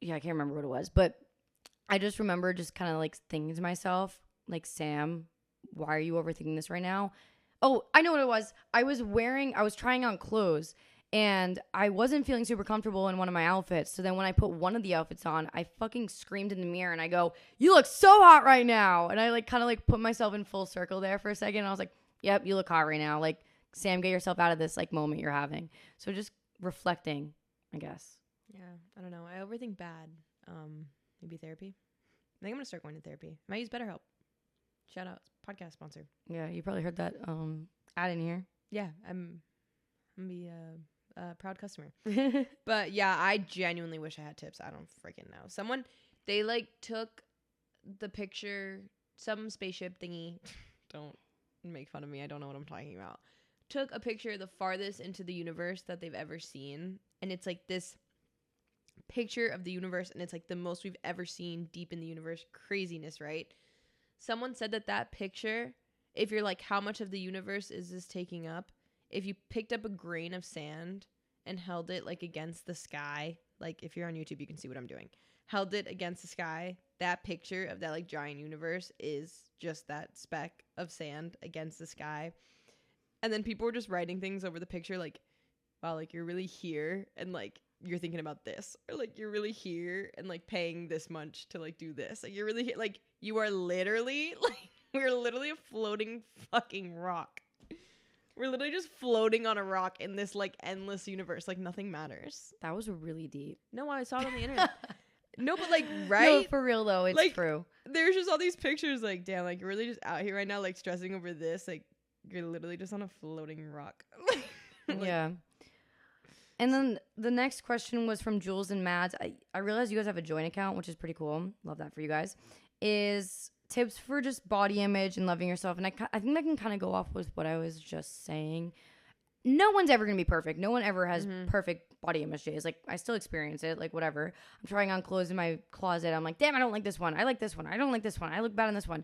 Speaker 1: yeah, I can't remember what it was. But I just remember just kind of like thinking to myself, like, Sam, why are you overthinking this right now? Oh, I know what it was. I was trying on clothes and I wasn't feeling super comfortable in one of my outfits. So then when I put one of the outfits on, I fucking screamed in the mirror and I go, you look so hot right now. And I like kind of like put myself in full circle there for a second. And I was like, yep, you look hot right now. Like, Sam, get yourself out of this like moment you're having. So just reflecting, I guess.
Speaker 3: Yeah, I don't know. I overthink bad. Maybe therapy. I think I'm gonna start going to therapy. Might use BetterHelp. Shout out, podcast sponsor.
Speaker 1: Yeah, you probably heard that ad in here.
Speaker 3: Yeah, I'm gonna be a proud customer. But yeah, I genuinely wish I had tips. I don't freaking know. They like took the picture, some spaceship thingy. Don't make fun of me. I don't know what I'm talking about. took a picture of the farthest into the universe that they've ever seen. And it's like this picture of the universe, and it's like the most we've ever seen deep in the universe. Craziness, right? Someone said that picture, if you're like, how much of the universe is this taking up? If you picked up a grain of sand and held it like against the sky, like if you're on YouTube, you can see what I'm doing. Held it against the sky, that picture of that like giant universe is just that speck of sand against the sky. And then people were just writing things over the picture like, wow, like you're really here and like you're thinking about this, or like you're really here and like paying this much to like do this. Like you're really like you are literally like we're literally a floating fucking rock. We're literally just floating on a rock in this like endless universe. Like nothing matters.
Speaker 1: That was really deep.
Speaker 3: No, I saw it on the internet. No, but like, right?
Speaker 1: No, for real though, it's
Speaker 3: like,
Speaker 1: true.
Speaker 3: There's just all these pictures like, damn, like you're really just out here right now, like stressing over this. Like you're literally just on a floating rock. Like,
Speaker 1: yeah. And then the next question was from Jules and Mads. I realized you guys have a joint account, which is pretty cool. Love that for you guys. Is tips for just body image and loving yourself. And I think that can kind of go off with what I was just saying. No one's ever going to be perfect. No one ever has perfect body image days. Like, I still experience it. Like, whatever. I'm trying on clothes in my closet. I'm like, damn, I don't like this one. I like this one. I don't like this one. I look bad on this one.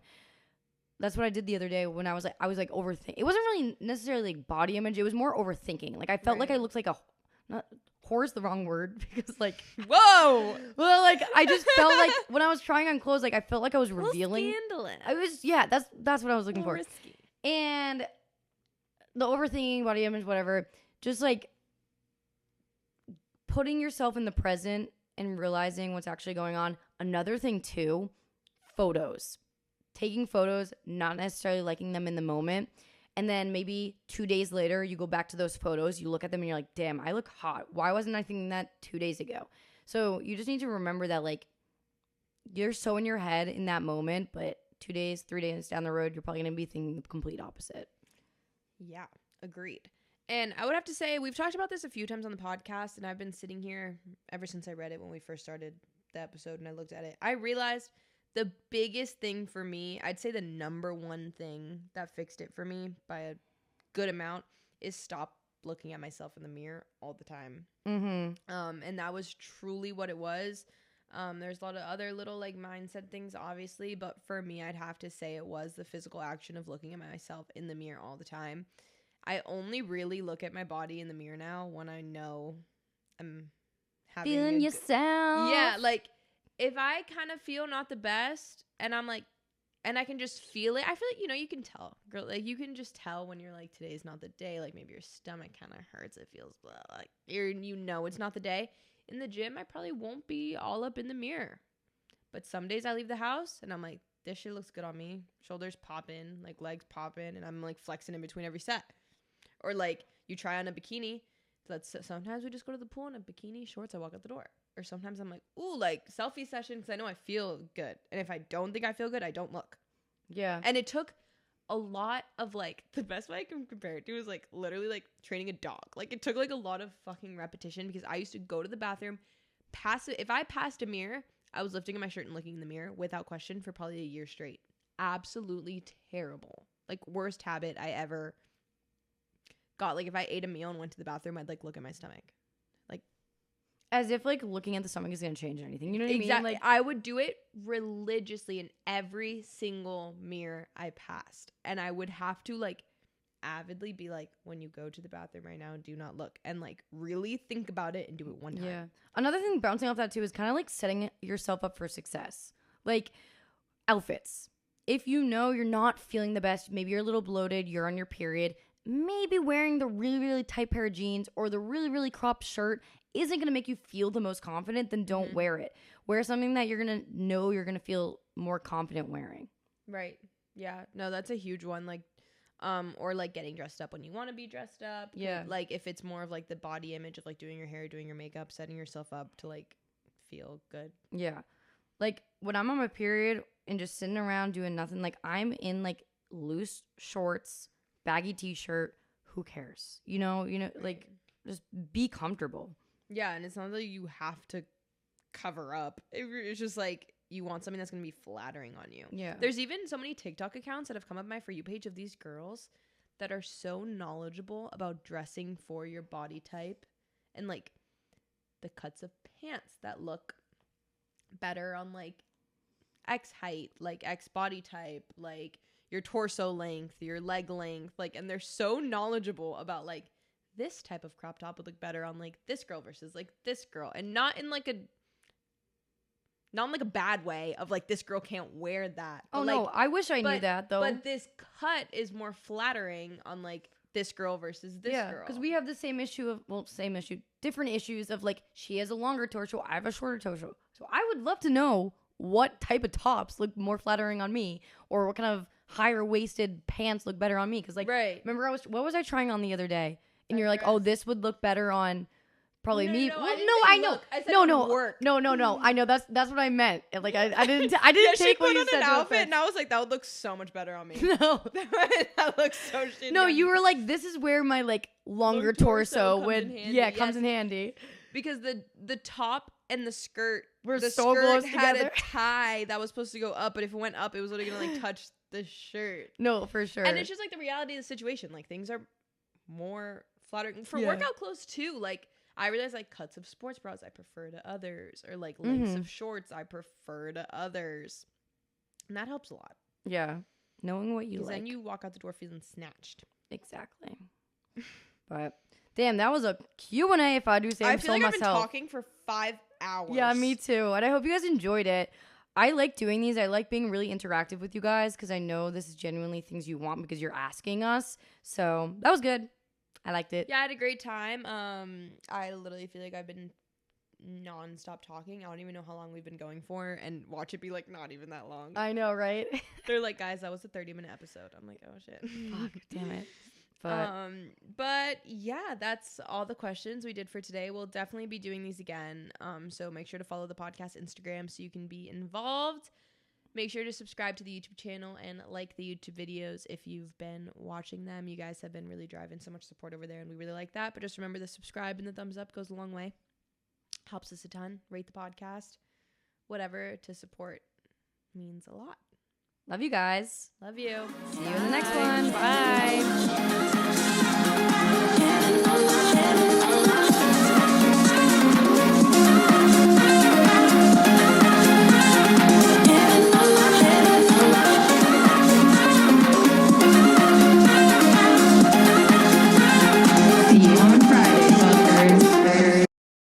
Speaker 1: That's what I did the other day when I was overthinking. It wasn't really necessarily like body image. It was more overthinking. Like, I felt like I looked like whore's the wrong word because like
Speaker 3: whoa,
Speaker 1: well, like I just felt like when I was trying on clothes, like I felt like I was revealing.
Speaker 3: Scandalous.
Speaker 1: I was that's what I was looking for. Risky. And the overthinking, body image, whatever, just like putting yourself in the present and realizing what's actually going on. Another thing too, photos. Taking photos, not necessarily liking them in the moment. And then maybe 2 days later, you go back to those photos, you look at them and you're like, damn, I look hot. Why wasn't I thinking that 2 days ago? So you just need to remember that like you're so in your head in that moment, but 2 days, 3 days down the road, you're probably going to be thinking the complete opposite.
Speaker 3: Yeah, agreed. And I would have to say, we've talked about this a few times on the podcast, and I've been sitting here ever since I read it when we first started the episode and I looked at it. I realized the biggest thing for me, I'd say the number one thing that fixed it for me by a good amount is stop looking at myself in the mirror all the time. Mm-hmm. And that was truly what it was. There's a lot of other little like mindset things, obviously, but for me, I'd have to say it was the physical action of looking at myself in the mirror all the time. I only really look at my body in the mirror now when I know I'm having
Speaker 1: feeling yourself.
Speaker 3: Yeah, like if I kind of feel not the best and I'm like, and I can just feel it. I feel like, you know, you can tell, girl, like you can just tell when you're like, today's not the day. Like maybe your stomach kind of hurts. It feels blah, like you know, it's not the day. In the gym, I probably won't be all up in the mirror. But some days I leave the house and I'm like, this shit looks good on me. Shoulders pop in, like legs pop in, and I'm like flexing in between every set. Or like you try on a bikini. Sometimes we just go to the pool in a bikini, shorts, I walk out the door. Or sometimes I'm like, ooh, like selfie session because I know I feel good. And if I don't think I feel good, I don't look.
Speaker 1: Yeah.
Speaker 3: And it took a lot of like, the best way I can compare it to is like literally like training a dog. Like it took like a lot of fucking repetition because I used to go to the bathroom, if I passed a mirror, I was lifting my shirt and looking in the mirror without question for probably a year straight. Absolutely terrible. Like worst habit I ever got. Like if I ate a meal and went to the bathroom, I'd like look at my stomach.
Speaker 1: As if like looking at the stomach is going to change anything. You know what I mean?
Speaker 3: Like I would do it religiously in every single mirror I passed. And I would have to like avidly be like, when you go to the bathroom right now, do not look. And like really think about it and do it one time.
Speaker 1: Yeah. Another thing bouncing off that too is kind of like setting yourself up for success. Like outfits. If you know you're not feeling the best, maybe you're a little bloated, you're on your period, maybe wearing the really, really tight pair of jeans or the really, really cropped shirt isn't going to make you feel the most confident, then don't wear it. Wear something that you're going to know you're going to feel more confident wearing.
Speaker 3: Right. Yeah. No, that's a huge one. Like, or like getting dressed up when you want to be dressed up.
Speaker 1: Yeah.
Speaker 3: Like if it's more of like the body image of like doing your hair, doing your makeup, setting yourself up to like feel good.
Speaker 1: Yeah. Like when I'm on my period and just sitting around doing nothing, like I'm in like loose shorts, baggy t-shirt, who cares? You know, like just be comfortable.
Speaker 3: Yeah, and it's not that you have to cover up. It's just like you want something that's going to be flattering on you.
Speaker 1: Yeah.
Speaker 3: There's even so many TikTok accounts that have come up my For You page of these girls that are so knowledgeable about dressing for your body type and like the cuts of pants that look better on like X height, like X body type, like your torso length, your leg length, like, and they're so knowledgeable about like this type of crop top would look better on like this girl versus like this girl, and not in like a bad way of like this girl can't wear that.
Speaker 1: Oh no, I wish I knew that though.
Speaker 3: But this cut is more flattering on like this girl versus this girl.
Speaker 1: Because we have the same issue, different issues of like she has a longer torso, I have a shorter torso. So I would love to know what type of tops look more flattering on me, or what kind of higher waisted pants look better on me. Because like, remember what was I trying on the other day? And you're like, oh, this would look better on probably me. I know. No. I know that's what I meant. And like I didn't take what you said.
Speaker 3: An outfit, and I was like, that would look so much better on me.
Speaker 1: No,
Speaker 3: that looks so shitty.
Speaker 1: No, you were like, this is where my like longer torso would comes in handy.
Speaker 3: Because the top and the skirt
Speaker 1: were so close together.
Speaker 3: Had a tie that was supposed to go up, but if it went up, it was literally gonna like touch the shirt.
Speaker 1: No, for sure.
Speaker 3: And it's just like the reality of the situation. Like things are more flattering for workout clothes too. Like I realize like cuts of sports bras I prefer to others, or like lengths of shorts I prefer to others, and that helps a lot.
Speaker 1: Yeah, knowing what you like.
Speaker 3: Then you walk out the door feeling snatched.
Speaker 1: Exactly. But damn, that was a Q&A if I do say so myself.
Speaker 3: I feel like I've been talking for 5 hours.
Speaker 1: Yeah, me too. And I hope you guys enjoyed it. I like doing these. I like being really interactive with you guys because I know this is genuinely things you want because you're asking us. So that was good. I liked it.
Speaker 3: Yeah, I had a great time. I literally feel like I've been non-stop talking. I don't even know how long we've been going for, and watch it be like not even that long.
Speaker 1: I know, right?
Speaker 3: They're like, guys, that was a 30-minute episode. I'm like, oh shit.
Speaker 1: Fuck, damn it.
Speaker 3: But yeah, that's all the questions we did for today. We'll definitely be doing these again. So make sure to follow the podcast Instagram so you can be involved. Make sure to subscribe to the YouTube channel and like the YouTube videos if you've been watching them. You guys have been really driving so much support over there, and we really like that. But just remember, the subscribe and the thumbs up goes a long way. Helps us a ton. Rate the podcast. Whatever to support means a lot.
Speaker 1: Love you guys.
Speaker 3: Love you.
Speaker 1: See you in the next one. Bye.